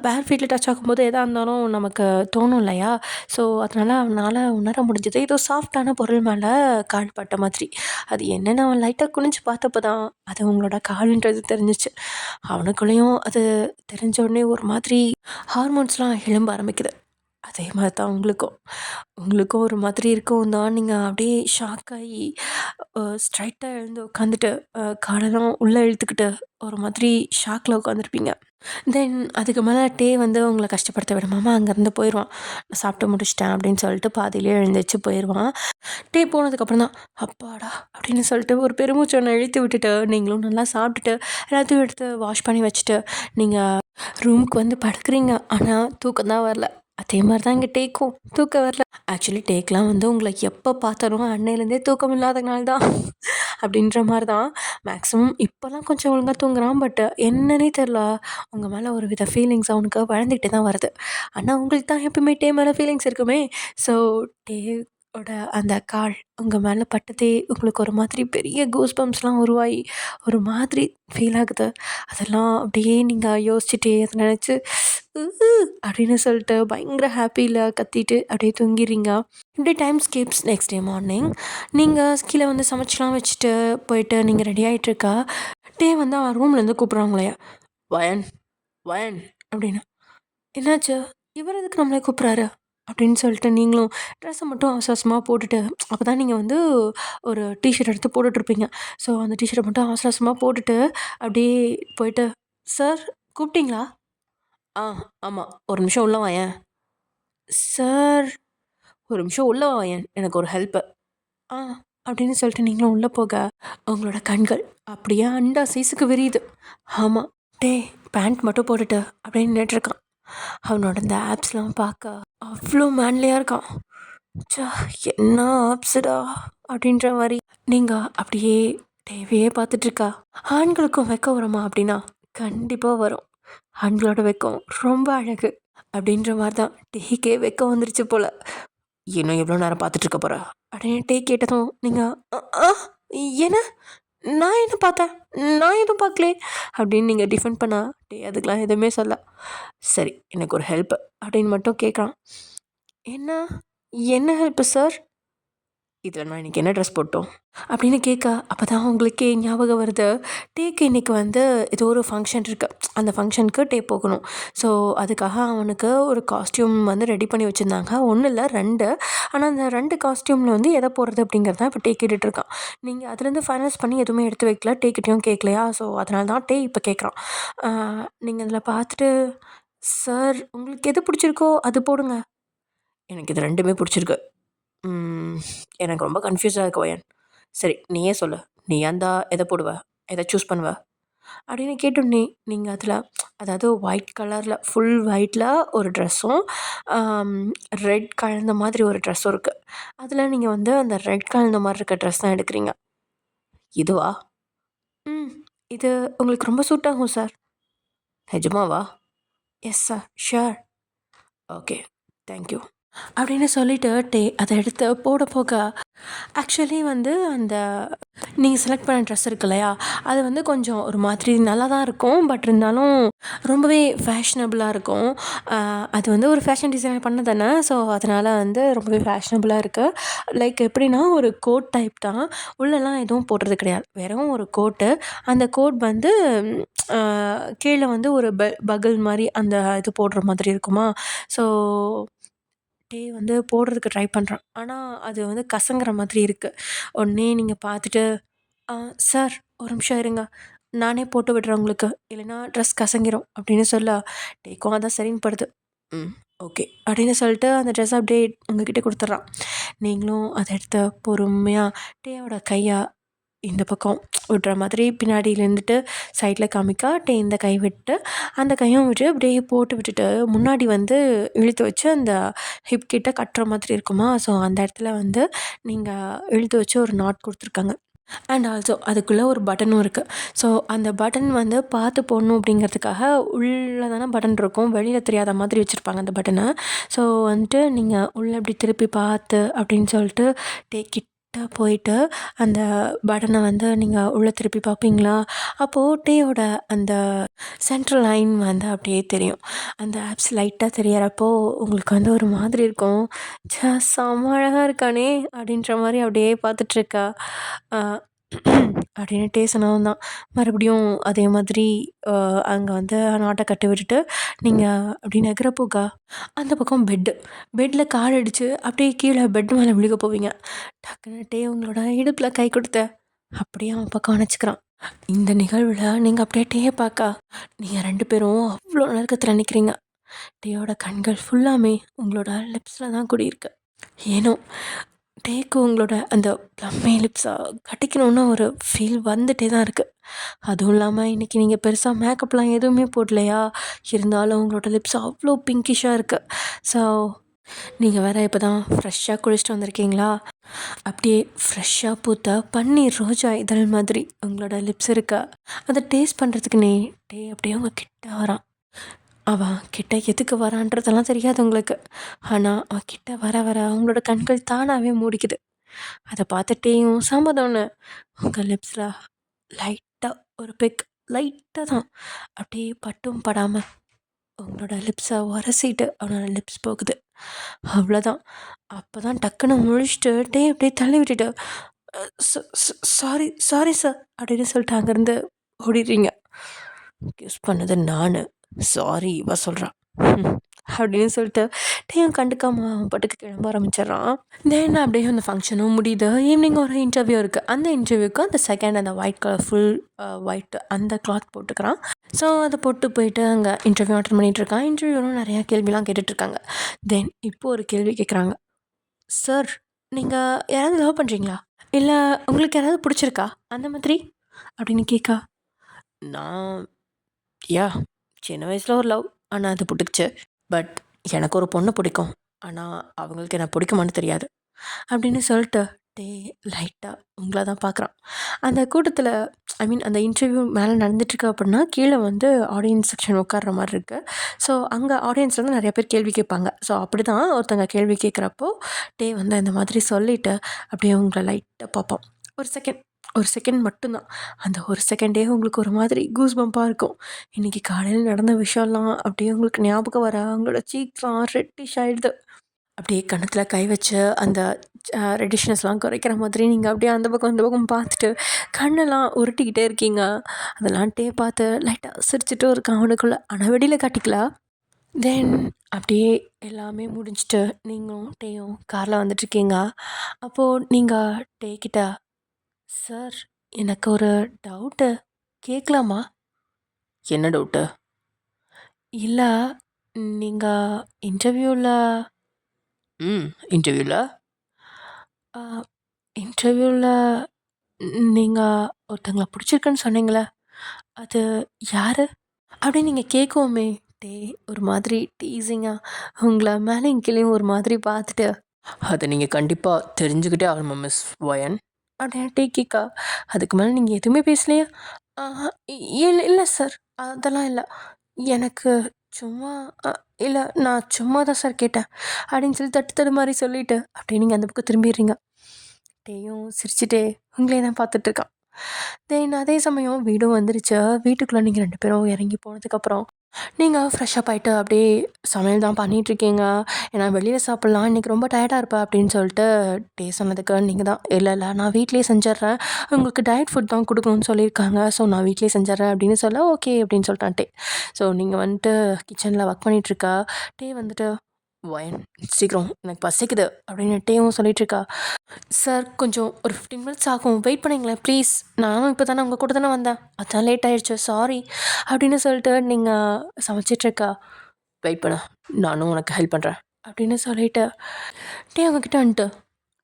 பேர் ஃபீட்டில் டச் ஆகும்போது எதாக இருந்தாலும் நமக்கு தோணும் இல்லையா. ஸோ அவனால் உணர முடிஞ்சது, ஏதோ சாஃப்டான பொருள் மேலே கால் பட்ட மாதிரி. அது என்னென்னு அவன் லைட்டாக குனிஞ்சு பார்த்தப்போ தான் அது உங்களோட கால்ன்றது தெரிஞ்சிச்சு. அவனுக்குள்ளேயும் அது தெரிஞ்ச உடனே ஒரு மாதிரி ஹார்மோன்ஸ்லாம் எழும்ப ஆரம்பிக்குது. அதே மாதிரி தான் உங்களுக்கும் ஒரு மாதிரி இருக்கும் தான். நீங்கள் அப்படியே ஷாக் ஆகி ஸ்ட்ரைட்டாக எழுந்து உட்காந்துட்டு காலெல்லாம் உள்ளே இழுத்துக்கிட்டு ஒரு மாதிரி ஷாக்கில் உட்காந்துருப்பீங்க. தென் அதுக்கு மேலே டே வந்து உங்களை கஷ்டப்படுத்த விடாம அங்கேருந்து போயிடுவான். நான் சாப்பிட்டு முடிச்சிட்டேன் அப்படின்னு சொல்லிட்டு பாதியிலே எழுந்திரிச்சு போயிடுவான். டே போனதுக்கப்புறம் தான் அப்பாடா அப்படின்னு சொல்லிட்டு ஒரு பெருமூச்சு ஒன்று இழுத்து விட்டுட்டு நீங்களும் நல்லா சாப்பிட்டுட்டு எல்லாத்தையும் எடுத்து வாஷ் பண்ணி வச்சுட்டு நீங்கள் ரூமுக்கு வந்து படுக்கிறீங்க. ஆனால் தூக்கம் தான் வரல. அதே மாதிரி தான் இங்கே டேக்கும் தூக்கம் வரல. ஆக்சுவலி டேக்லாம் வந்து உங்களை எப்போ பார்த்தாலும் அன்னையிலேருந்தே தூக்கம் இல்லாதனால தான் அப்படின்ற மாதிரி தான். மேக்ஸிமம் இப்போல்லாம் கொஞ்சம் ஒழுங்காக தூங்குறான். பட் என்னன்னே தெரில, உங்கள் மேலே ஒரு வித ஃபீலிங்ஸ் அவனுக்கு வளர்ந்துக்கிட்டே தான் வருது. ஆனால் உங்களுக்கு தான் எப்பவுமே டே மேலே ஃபீலிங்ஸ் இருக்குமே. ஸோ டேவோட அந்த கால் உங்கள் மேலே பட்டதே உங்களுக்கு ஒரு மாதிரி பெரிய கூஸ் பம்ப்ஸ்லாம் உருவாகி ஒரு மாதிரி ஃபீல் ஆகுது. அதெல்லாம் அப்படியே நீங்கள் யோசிச்சுட்டே அதை நினச்சி அப்படின்னு சொல்லிட்டு பயங்கர ஹாப்பியில் கத்திட்டு அப்படியே தூங்கிடுறீங்க. இப்படி time Schiff's. Next day morning நீங்கள் கீழே வந்து சமைச்சலாம் வச்சுட்டு போயிட்டு நீங்கள் ரெடி ஆகிட்டுருக்கா. டே வந்து அவன் ரூம்லேருந்து கூப்பிட்றாங்களையா, வயன் வயன் அப்படின்னு. என்னாச்சு, இவர் எதுக்கு நம்மளே கூப்பிட்றாரு அப்படின்னு சொல்லிட்டு நீங்களும் ட்ரெஸ்ஸை மட்டும் அவசரமாக போட்டுட்டு, அப்போ தான் நீங்கள் வந்து ஒரு டிஷர்ட் எடுத்து போட்டுட்ருப்பீங்க. ஸோ அந்த டிஷர்ட்டை மட்டும் அவசரமாக போட்டுட்டு அப்படியே போயிட்டு, சார் கூப்பிட்டீங்களா? ஆ ஆமாம், ஒரு நிமிஷம் உள்ள வாயேன். சார் ஒரு நிமிஷம் உள்ள வாயேன், எனக்கு ஒரு ஹெல்ப்பு. ஆ அப்படின்னு சொல்லிட்டு நீங்களும் உள்ளே போக உங்களோட கண்கள் அப்படியே அண்டா சைஸுக்கு விரியுது. ஆமாம், டே பேண்ட் மட்டும் போட்டுட்டு அப்படியே நின்றுட்டுருக்கான். அவனோட இந்த ஆப்ஸ்லாம் பார்க்க அவ்வளோ மேன்லியாக இருக்கான். ச்சா, என்ன ஆப்ஸுடா அப்படின்ற மாதிரி நீங்கள் அப்படியே டேவையே பார்த்துட்ருக்கா. ஆண்களுக்கும் வெக்கம் வருமா அப்படின்னா கண்டிப்பாக வரும். ஆண்களோட வெக்கம் ரொம்ப அழகு அப்படின்ற மாதிரி தான் டேக்கே வெக்கம் வந்துருச்சு போல். இன்னும் எவ்வளோ நேரம் பார்த்துட்ருக்க போகிற அப்படின்னு டே கேட்டதும் நீங்கள் என்ன, நான் என்ன பார்த்தேன், நான் எதுவும் பார்க்கலே அப்படின்னு நீங்கள் டிஃபெண்ட் பண்ணா டே அதுக்கெலாம் எதுவுமே சொல்ல. சரி, எனக்கு ஒரு ஹெல்ப் அப்படின்னு மட்டும் கேட்குறான். என்ன என்ன ஹெல்ப்பு சார்? இதில் நான் இன்றைக்கி என்ன ட்ரெஸ் போட்டோம் அப்படின்னு கேட்க, அப்போ தான் உங்களுக்கே ஞாபகம் வருது, டேக்கு இன்றைக்கி வந்து ஏதோ ஒரு ஃபங்க்ஷன் இருக்குது, அந்த ஃபங்க்ஷனுக்கு டே போகணும். ஸோ அதுக்காக அவனுக்கு ஒரு காஸ்ட்யூம் வந்து ரெடி பண்ணி வச்சுருந்தாங்க. ஒன்றும் இல்லை, 2. ஆனால் அந்த 2 காஸ்ட்யூமில் வந்து எதை போடுறது அப்படிங்கிறதான் இப்போ டே கேட்டுட்ருக்கான். நீங்கள் அதுலேருந்து ஃபைனல்ஸ் பண்ணி எதுவுமே எடுத்து வைக்கல, டேக்கிட்டையும் கேட்கலையா. ஸோ அதனால தான் டே இப்போ கேட்குறான். நீங்கள் அதில் பார்த்துட்டு, சார் உங்களுக்கு எது பிடிச்சிருக்கோ அது போடுங்க. எனக்கு இது 2மே பிடிச்சிருக்கு. எனக்கு ரொம்ப கன்ஃப்யூஸாக இருக்கு வயன். சரி, நீயே சொல்லு, நீ ஏன்டா எதை போடுவ, எதை சூஸ் பண்ணுவ அப்படின்னு கேட்டோன்னே நீங்கள் அதில், அதாவது ஒயிட் கலரில் ஃபுல் ஒயிட்டில் ஒரு ட்ரெஸ்ஸும் ரெட் கலந்த மாதிரி ஒரு ட்ரெஸ்ஸும் இருக்குது. அதில் நீங்கள் வந்து அந்த ரெட் கலந்த மாதிரி இருக்க ட்ரெஸ் தான் எடுக்கிறீங்க. இதுவா? ம் இது உங்களுக்கு ரொம்ப சூட் ஆகும் சார். நிஜமாவா? Yes sir, sure. Okay, thank you. அப்படின்னு சொல்லிட்டு அதை எடுத்து போட போக ஆக்சுவலி வந்து அந்த நீங்கள் செலக்ட் பண்ண ட்ரெஸ் இருக்கு இல்லையா, அது வந்து கொஞ்சம் ஒரு மாதிரி நல்லா தான் இருக்கும். பட் இருந்தாலும் ரொம்பவே ஃபேஷனபுளாக இருக்கும். அது வந்து ஒரு ஃபேஷன் டிசைனர் பண்ண தானே. ஸோ அதனால் வந்து ரொம்பவே ஃபேஷனபுளாக இருக்குது. லைக் எப்படின்னா ஒரு கோட் டைப் தான். உள்ளெல்லாம் எதுவும் போடுறது கிடையாது. வெறும் ஒரு கோட்டு. அந்த கோட் வந்து கீழே வந்து ஒரு பகல் மாதிரி அந்த இது போடுற மாதிரி இருக்குமா. ஸோ வந்து போடுறதுக்கு ட்ரை பண்ணுறேன். ஆனால் அது வந்து கசங்குற மாதிரி இருக்குது. உடனே நீங்கள் பார்த்துட்டு சார் ஒரு நிமிஷம் இருங்க, நானே போட்டு விடுறேன் உங்களுக்கு, இல்லைன்னா ட்ரெஸ் கசங்கிரும் அப்படின்னு சொல்ல டேக்கும் அதான் சரின்னு படுது. ம் ஓகே அப்படின்னு சொல்லிட்டு அந்த ட்ரெஸ் அப்படியே உங்ககிட்ட கொடுத்துட்றான். நீங்களும் அதை எடுத்து பொறுமையாக டேயோட கையை இந்த பக்கம் விடுற மாதிரி பின்னாடியில் இருந்துட்டு சைடில் காமிக்கா இந்த கை விட்டு அந்த கையும் விட்டு அப்படியே போட்டு விட்டுட்டு முன்னாடி வந்து இழுத்து வச்சு அந்த ஹிப் கிட்ட கட்டுற மாதிரி இருக்குமா. ஸோ அந்த இடத்துல வந்து நீங்கள் இழுத்து வச்சு ஒரு நாட் கொடுத்துருக்காங்க. அண்ட் ஆல்சோ அதுக்குள்ளே ஒரு பட்டனும் இருக்குது. ஸோ அந்த பட்டன் வந்து பார்த்து போடணும் அப்படிங்கிறதுக்காக உள்ளே தானே பட்டன் இருக்கும், வெளியில் தெரியாத மாதிரி வச்சுருப்பாங்க அந்த பட்டனை. ஸோ வந்துட்டு நீங்கள் உள்ளே இப்படி திருப்பி பார்த்து அப்படின்னு சொல்லிட்டு கிட்ட போயிட்டு அந்த பட்டனை வந்து நீங்கள் உள்ளே திருப்பி பார்ப்பீங்களா, அப்போது டேயோட அந்த சென்ட்ரல் லைன் வந்து அப்படியே தெரியும். அந்த ஆப்ஸ் லைட்டாக தெரியறப்போ உங்களுக்கு வந்து ஒரு மாதிரி இருக்கும். செம்ம அழகாக இருக்கானே அப்படின்ற மாதிரி அப்படியே பார்த்துட்ருக்கா அப்படின்னுட்டே சொன்னவன் தான். மறுபடியும் அதே மாதிரி அங்கே வந்து நாட்டை கட்டி விட்டுட்டு நீங்கள் அப்படி நகர போகா அந்த பக்கம் பெட்டில் கால் அடித்து அப்படியே கீழே பெட் மேலே விழுக போவீங்க. டக்குன்னுட்டே உங்களோட இடுப்பில் கை கொடுத்த அப்படியே அவன் பக்கம் அணைச்சிக்கிறான். இந்த நிகழ்வில் நீங்கள் அப்படியே பார்க்கா நீங்கள் 2 பேரும் அவ்வளோ நெருக்கத்தில் நிற்கிறீங்க. டேயோட கண்கள் ஃபுல்லாமே உங்களோட லிப்ஸில் தான் கூடியிருக்கு. ஏனோ டேக்கு உங்களோட அந்த ப்ளம்மி லிப்ஸை கட்டிக்கணுன்னு ஒரு ஃபீல் வந்துகிட்டே தான் இருக்குது. அதுவும் இல்லாமல் இன்றைக்கி நீங்கள் பெருசாக மேக்கப்லாம் எதுவுமே போடலையா, இருந்தாலும் உங்களோட லிப்ஸ் அவ்வளோ பிங்கிஷாக இருக்குது. ஸோ நீங்கள் வேறு இப்போ தான் ஃப்ரெஷ்ஷாக குளிச்சுட்டு வந்திருக்கீங்களா, அப்படியே ஃப்ரெஷ்ஷாக பூத்த பன்னீர் ரோஜா இதழ் மாதிரி உங்களோட லிப்ஸ் இருக்கா. அதை டேஸ்ட் பண்ணுறதுக்குன்னே அப்படியே உங்கள் கிட்ட வரான். அவன் கிட்ட எதுக்கு வரான்றதெல்லாம் தெரியாது உங்களுக்கு. ஆனால் அவன் கிட்ட வர வர அவங்களோட கண்கள் தானாகவே மூடிக்குது. அதை பார்த்துட்டேயும் சம்மதம்னு உங்கள் லிப்ஸில் லைட்டாக ஒரு பெக், லைட்டாக தான் அப்படியே பட்டும் படாமல் உங்களோட லிப்ஸை உரசிட்டு அவனோட லிப்ஸ் போகுது. அவ்வளோதான். அப்போ தான் டக்குன்னு முழிச்சிட்டு அப்படியே தள்ளி விட்டுட்டு சாரி சாரி சார் அப்படின்னு சொல்லிட்டு அங்கேருந்து ஓடிடுறீங்க. கிஸ் பண்ணது நான், சாரி இவ சொல்கிறான் அப்படின்னு சொல்லிட்டு கண்டுக்காம அவன் பாட்டுக்கு கிளம்ப ஆரம்பிச்சிடறான். தென் அப்படியே அந்த ஃபங்க்ஷனும் முடியுது. ஈவினிங் ஒரு இன்டர்வியூ இருக்குது. அந்த இன்டர்வியூக்கு அந்த செகண்ட் அந்த ஒயிட் கலர் ஃபுல் ஒயிட் அந்த கிளாத் போட்டுக்கிறான். ஸோ அதை போட்டு போயிட்டு அங்கே இன்டர்வியூ அட்டன் பண்ணிகிட்ருக்கான். இன்டர்வியூலும் நிறையா கேள்விலாம் கேட்டுட்ருக்காங்க. தென் இப்போ ஒரு கேள்வி கேட்குறாங்க. சார், நீங்கள் யாராவது லவ் பண்ணுறீங்களா, இல்லை உங்களுக்கு யாராவது பிடிச்சிருக்கா அந்த மாதிரி அப்படின்னு கேட்கா. நான் சின்ன வயசில் ஒரு லவ், ஆனால் அது பிடிச்சிச்சு. பட் எனக்கு ஒரு பொண்ணு பிடிக்கும், ஆனால் அவங்களுக்கு என்ன பிடிக்குமான்னு தெரியாது அப்படின்னு சொல்லிட்டு லைட்டாக உங்களை தான் பார்க்குறான். அந்த கூட்டத்தில் அந்த இன்டர்வியூ மேலே நடந்துட்டுருக்கு அப்படின்னா கீழே வந்து ஆடியன்ஸ் செக்ஷன் உட்கார்ற மாதிரி இருக்குது. ஸோ அங்கே ஆடியன்ஸ் வந்து நிறைய பேர் கேள்வி கேட்பாங்க. ஸோ அப்படி தான் ஒருத்தங்க கேள்வி கேட்குறப்போ வந்து இந்த மாதிரி சொல்லிவிட்டு அப்படியே உங்களை லைட்டாக பார்ப்போம். ஒரு செகண்ட் மட்டும்தான். அந்த ஒரு செகண்டே உங்களுக்கு ஒரு மாதிரி கூஸ் பம்பாக இருக்கும். இன்றைக்கி காலையில் நடந்த விஷயம்லாம் அப்படியே உங்களுக்கு ஞாபகம் வர உங்களோட சீக்ஸ்லாம் ரெட்டிஷ் ஆகிடுது. அப்படியே கன்னத்தில் கை வச்சு அந்த ரெடிஷ்னஸ்லாம் குறைக்கிற மாதிரி நீங்கள் அப்படியே அந்த பக்கம் இந்த பக்கம் பார்த்துட்டு கண்ணெல்லாம் உருட்டிக்கிட்டே இருக்கீங்க. அதெல்லாம் பார்த்து லைட்டாக சிரிச்சுட்டு இருக்கான் அவனுக்குள்ளே. ஆனால் வெளியில் காட்டிக்கலாம். தென் அப்படியே எல்லாமே முடிஞ்சிட்டு நீங்களும் காரில் வந்துட்டுருக்கீங்க. அப்போது நீங்கள் கிட்ட சார், எனக்கு ஒரு டவுட்டு கேட்கலாமா? என்ன டவுட்டு? இல்லை, நீங்கள் இன்டர்வியூவில் இன்டர்வியூவில் நீங்கள் ஒருத்தங்களை பிடிச்சிருக்குன்னு சொன்னீங்களே, அது யார் அப்படின்னு நீங்கள் கேட்குவோமே. ஒரு மாதிரி டீசிங்காக உங்களை மேலே கீழேயும் ஒரு மாதிரி பார்த்துட்டு, அதை நீங்கள் கண்டிப்பாக தெரிஞ்சுக்கிட்டே ஆகணுமா மிஸ் வயன் அப்படின்னு கேட்கா. அதுக்கு மேலே நீங்கள் எதுவுமே பேசலையா? இல்லை சார், அதெல்லாம் இல்லை. எனக்கு சும்மா அ இல்ல நான் சும்மா தான் சார் கேட்டேன். அப்படின்னு சொல்லி தட்டு தடுமாறி சொல்லிட்டு, அப்படியே நீங்க அந்த பக்கம் திரும்பிர்றீங்க. டேயும் சிரிச்சுட்டே உங்களே தான் பார்த்துட்ருக்கான். தென் அதே சமயம் வீடும் வந்துருச்சு. வீட்டுக்குள்ள நீங்க 2 பேரும் இறங்கி போனதுக்கப்புறம், நீங்க ஃப்ரெஷ் அப் ஆயிட்டு அப்படியே சமையல் தான் பண்ணிட்டுருக்கீங்க. ஏன்னா வெளியில சாப்பிடலாம், இன்னைக்கு ரொம்ப டயர்டா இருப்ப அப்படின்னு சொல்லிட்டு டே சொன்னதுக்கு நீங்க தான், "இல்ல, இல்ல நான் வீட்லயே செஞ்சர்றேன். உங்களுக்கு டயட் ஃபுட் தான் குடுக்கணும்னு சொல்லியிருக்காங்க. ஸோ நான் வீட்லயே செஞ்சர்றேன்" அப்படின்னு சொல்ல, ஓகே அப்படின்னு சொல்லிட்டான் டே. ஸோ நீங்க வந்துட்டு கிச்சன்ல ஒர்க் பண்ணிட்டுருக்கா. டே வந்துட்டு, "ஒயன் சீக்கிரம் எனக்கு பசிக்குது" அப்படின்னு டேவும் சொல்லிட்டுருக்கா. "சார் கொஞ்சம் ஒரு 15 மினிட்ஸ் ஆகும். வெயிட் பண்ணுங்களேன் ப்ளீஸ். நானும் இப்போ தானே உங்க கூட தானே வந்தேன். அதான் லேட் ஆயிடுச்சு. சாரி" அப்படின்னு சொல்லிட்டு நீங்க சமைச்சிட்ருக்கா. "வெயிட் பண்ணு. நானும் உனக்கு ஹெல்ப் பண்ணுறேன்" அப்படின்னு சொல்லிட்டு டே அவங்ககிட்ட வந்துட்டு,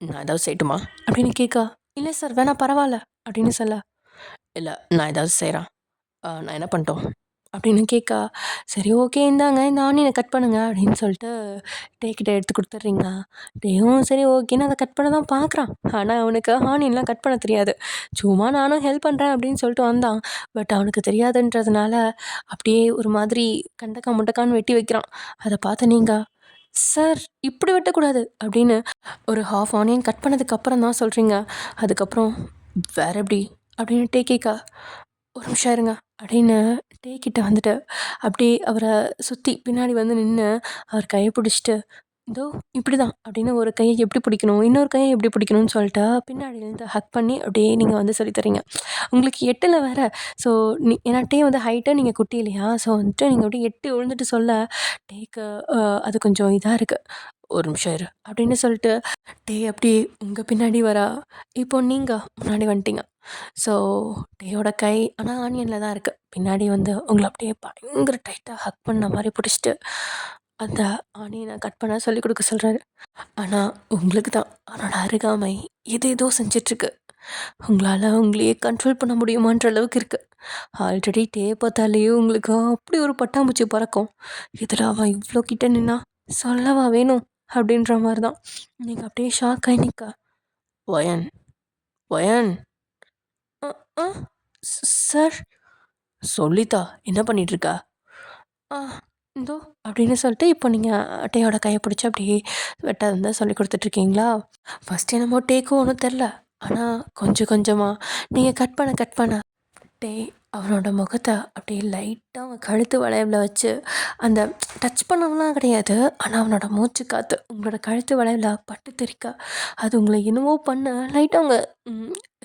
"நான் ஏதாவது செய்யட்டுமா?" அப்படின்னு கேட்கா. "இல்லை சார் வேணாம் பரவாயில்ல" அப்படின்னு சொல்ல. "இல்லை நான் ஏதாவது செய்கிறேன். நான் என்ன பண்ணட்டும்?" அப்படின்னு கேட்கா. "சரி ஓகே இந்தாங்க இந்த ஆனியனை கட் பண்ணுங்க" அப்படின்னு சொல்லிட்டு டே கிட்ட எடுத்து கொடுத்துட்றீங்க. டேயும் சரி ஓகேன்னு அதை கட் பண்ண தான் பார்க்குறான். ஆனால் அவனுக்கு ஆனியன்லாம் கட் பண்ண தெரியாது. சும்மா நானும் ஹெல்ப் பண்ணுறேன் அப்படின்னு சொல்லிட்டு வந்தான். பட் அவனுக்கு தெரியாதுன்றதுனால அப்படியே ஒரு மாதிரி கண்டக்கா முண்டக்கான்னு வெட்டி வைக்கிறான். அதை பார்த்து நீங்க, "சார் இப்படி வெட்டக்கூடாது" அப்படின்னு ஒரு ஹாஃப் ஆனியன் கட் பண்ணதுக்கப்புறம் தான் சொல்கிறீங்க. அதுக்கப்புறம் வேற எப்படி அப்படின்னு டே கேட்கா. "ஒரு நிமிஷம் இருங்க" அப்படின்னு டே கிட்ட வந்துட்டு அப்படியே அவரை சுற்றி பின்னாடி வந்து நின்று அவர் கையை பிடிச்சிட்டு, "இதோ இப்படி தான்" அப்படின்னு ஒரு கையை எப்படி பிடிக்கணும், இன்னொரு கையை எப்படி பிடிக்கணும்னு சொல்லிட்டு பின்னாடியிலேருந்து ஹக் பண்ணி அப்படியே நீங்கள் வந்து சொல்லி தரீங்க. உங்களுக்கு எட்டில் வேற. ஸோ ஏன்னா டே வந்து ஹைட்டாக நீங்கள் குட்டி இல்லையா? ஸோ வந்துட்டு நீங்கள் அப்படியே எட்டி விழுந்துட்டு சொல்ல டேக்கு அது கொஞ்சம் இதாக இருக்குது. "ஒரு நிமிஷம் இரு" அப்படின்னு சொல்லிட்டு டே அப்படியே உங்கள் பின்னாடி வரா. இப்போ நீங்கள் முன்னாடி வந்துட்டீங்க. ஸோ டேயோட கை ஆனால் ஆனியனில் தான் இருக்குது. பின்னாடி வந்து உங்களை அப்படியே பயங்கர டைட்டாக ஹக் பண்ண மாதிரி பிடிச்சிட்டு அந்த ஆனியனை கட் பண்ண சொல்லிக் கொடுக்க சொல்கிறாரு. ஆனால் உங்களுக்கு தான் அவனோட அருகாமை ஏதேதோ செஞ்சிட்ருக்கு. உங்களால் உங்களையே கண்ட்ரோல் பண்ண முடியுமான்ற அளவுக்கு இருக்குது. ஆல்ரெடி டே பார்த்தாலே உங்களுக்கு அப்படி ஒரு பட்டாம்பூச்சி பறக்கும். இதில் அவன் இவ்வளோ கிட்ட நின்னா சொல்லவா வேணும் அப்படின்ற மாதிரி தான். நீங்கள் அப்படியே ஷாக் ஆகி நிற்க. "ஒயன் ஒயன் அ ஆ சார்" "சொல்லித்தா என்ன பண்ணிகிட்ருக்க?" "ஆ இந்தோ" அப்படின்னு சொல்லிட்டு இப்போ நீங்கள் டேயோட கையை பிடிச்சி அப்படியே வெட்ட வந்து சொல்லி கொடுத்துட்ருக்கீங்களா? ஃபஸ்ட் என்னமோ டேக்கும் ஒன்றும் தெரில. ஆனால் கொஞ்சம் கொஞ்சமாக நீங்கள் கட் பண்ண டே அவனோட முகத்தை அப்படியே லைட்டாக அவன் கழுத்து வளைவில் வச்சு அந்த டச் பண்ணவெலாம் கிடையாது. ஆனால் அவனோட மூச்சு காற்று உங்களோட கழுத்து வளைவில் பட்டு தெறிக்க அது உங்களை என்னவோ பண்ண லைட்டாக உங்கள்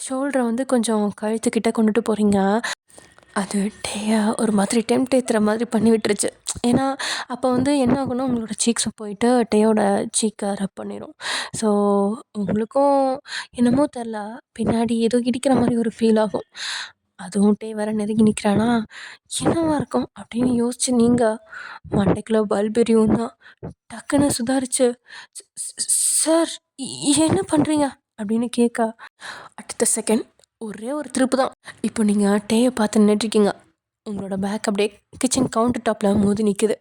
ஷோல்டரை வந்து கொஞ்சம் கழுத்துக்கிட்ட கொண்டுட்டு போகிறீங்க. அது டேயை ஒரு மாதிரி டெம்ட் ஏத்துற மாதிரி பண்ணி விட்டுருச்சு. ஏன்னா அப்போ வந்து என்ன ஆகும்னா உங்களோட சீக்ஸும் போயிட்டு டேயோட சீக்கை ரப் பண்ணிடும். ஸோ உங்களுக்கும் என்னமோ தெரில பின்னாடி ஏதோ இடிக்கிற மாதிரி ஒரு ஃபீல் ஆகும். அதுவும் டே வேற நெருங்கி நிற்கிறானா, என்னவா இருக்கும் அப்படின்னு யோசிச்சு நீங்கள் மண்டைக்குள்ள பல்ப் எரியும் தான். டக்குன்னு சுதாரிச்சு, சார் என்ன பண்ணுறீங்க?" அப்படின்னு கேட்க அடுத்த செகண்ட் ஒரே ஒரு திருப்பு தான். இப்போ நீங்கள் டேயை பார்த்து நின்றுட்டுருக்கீங்க. உங்களோட பேக் அப்படியே கிச்சன் கவுண்டர் டாப்பில் மோதி நிற்குது.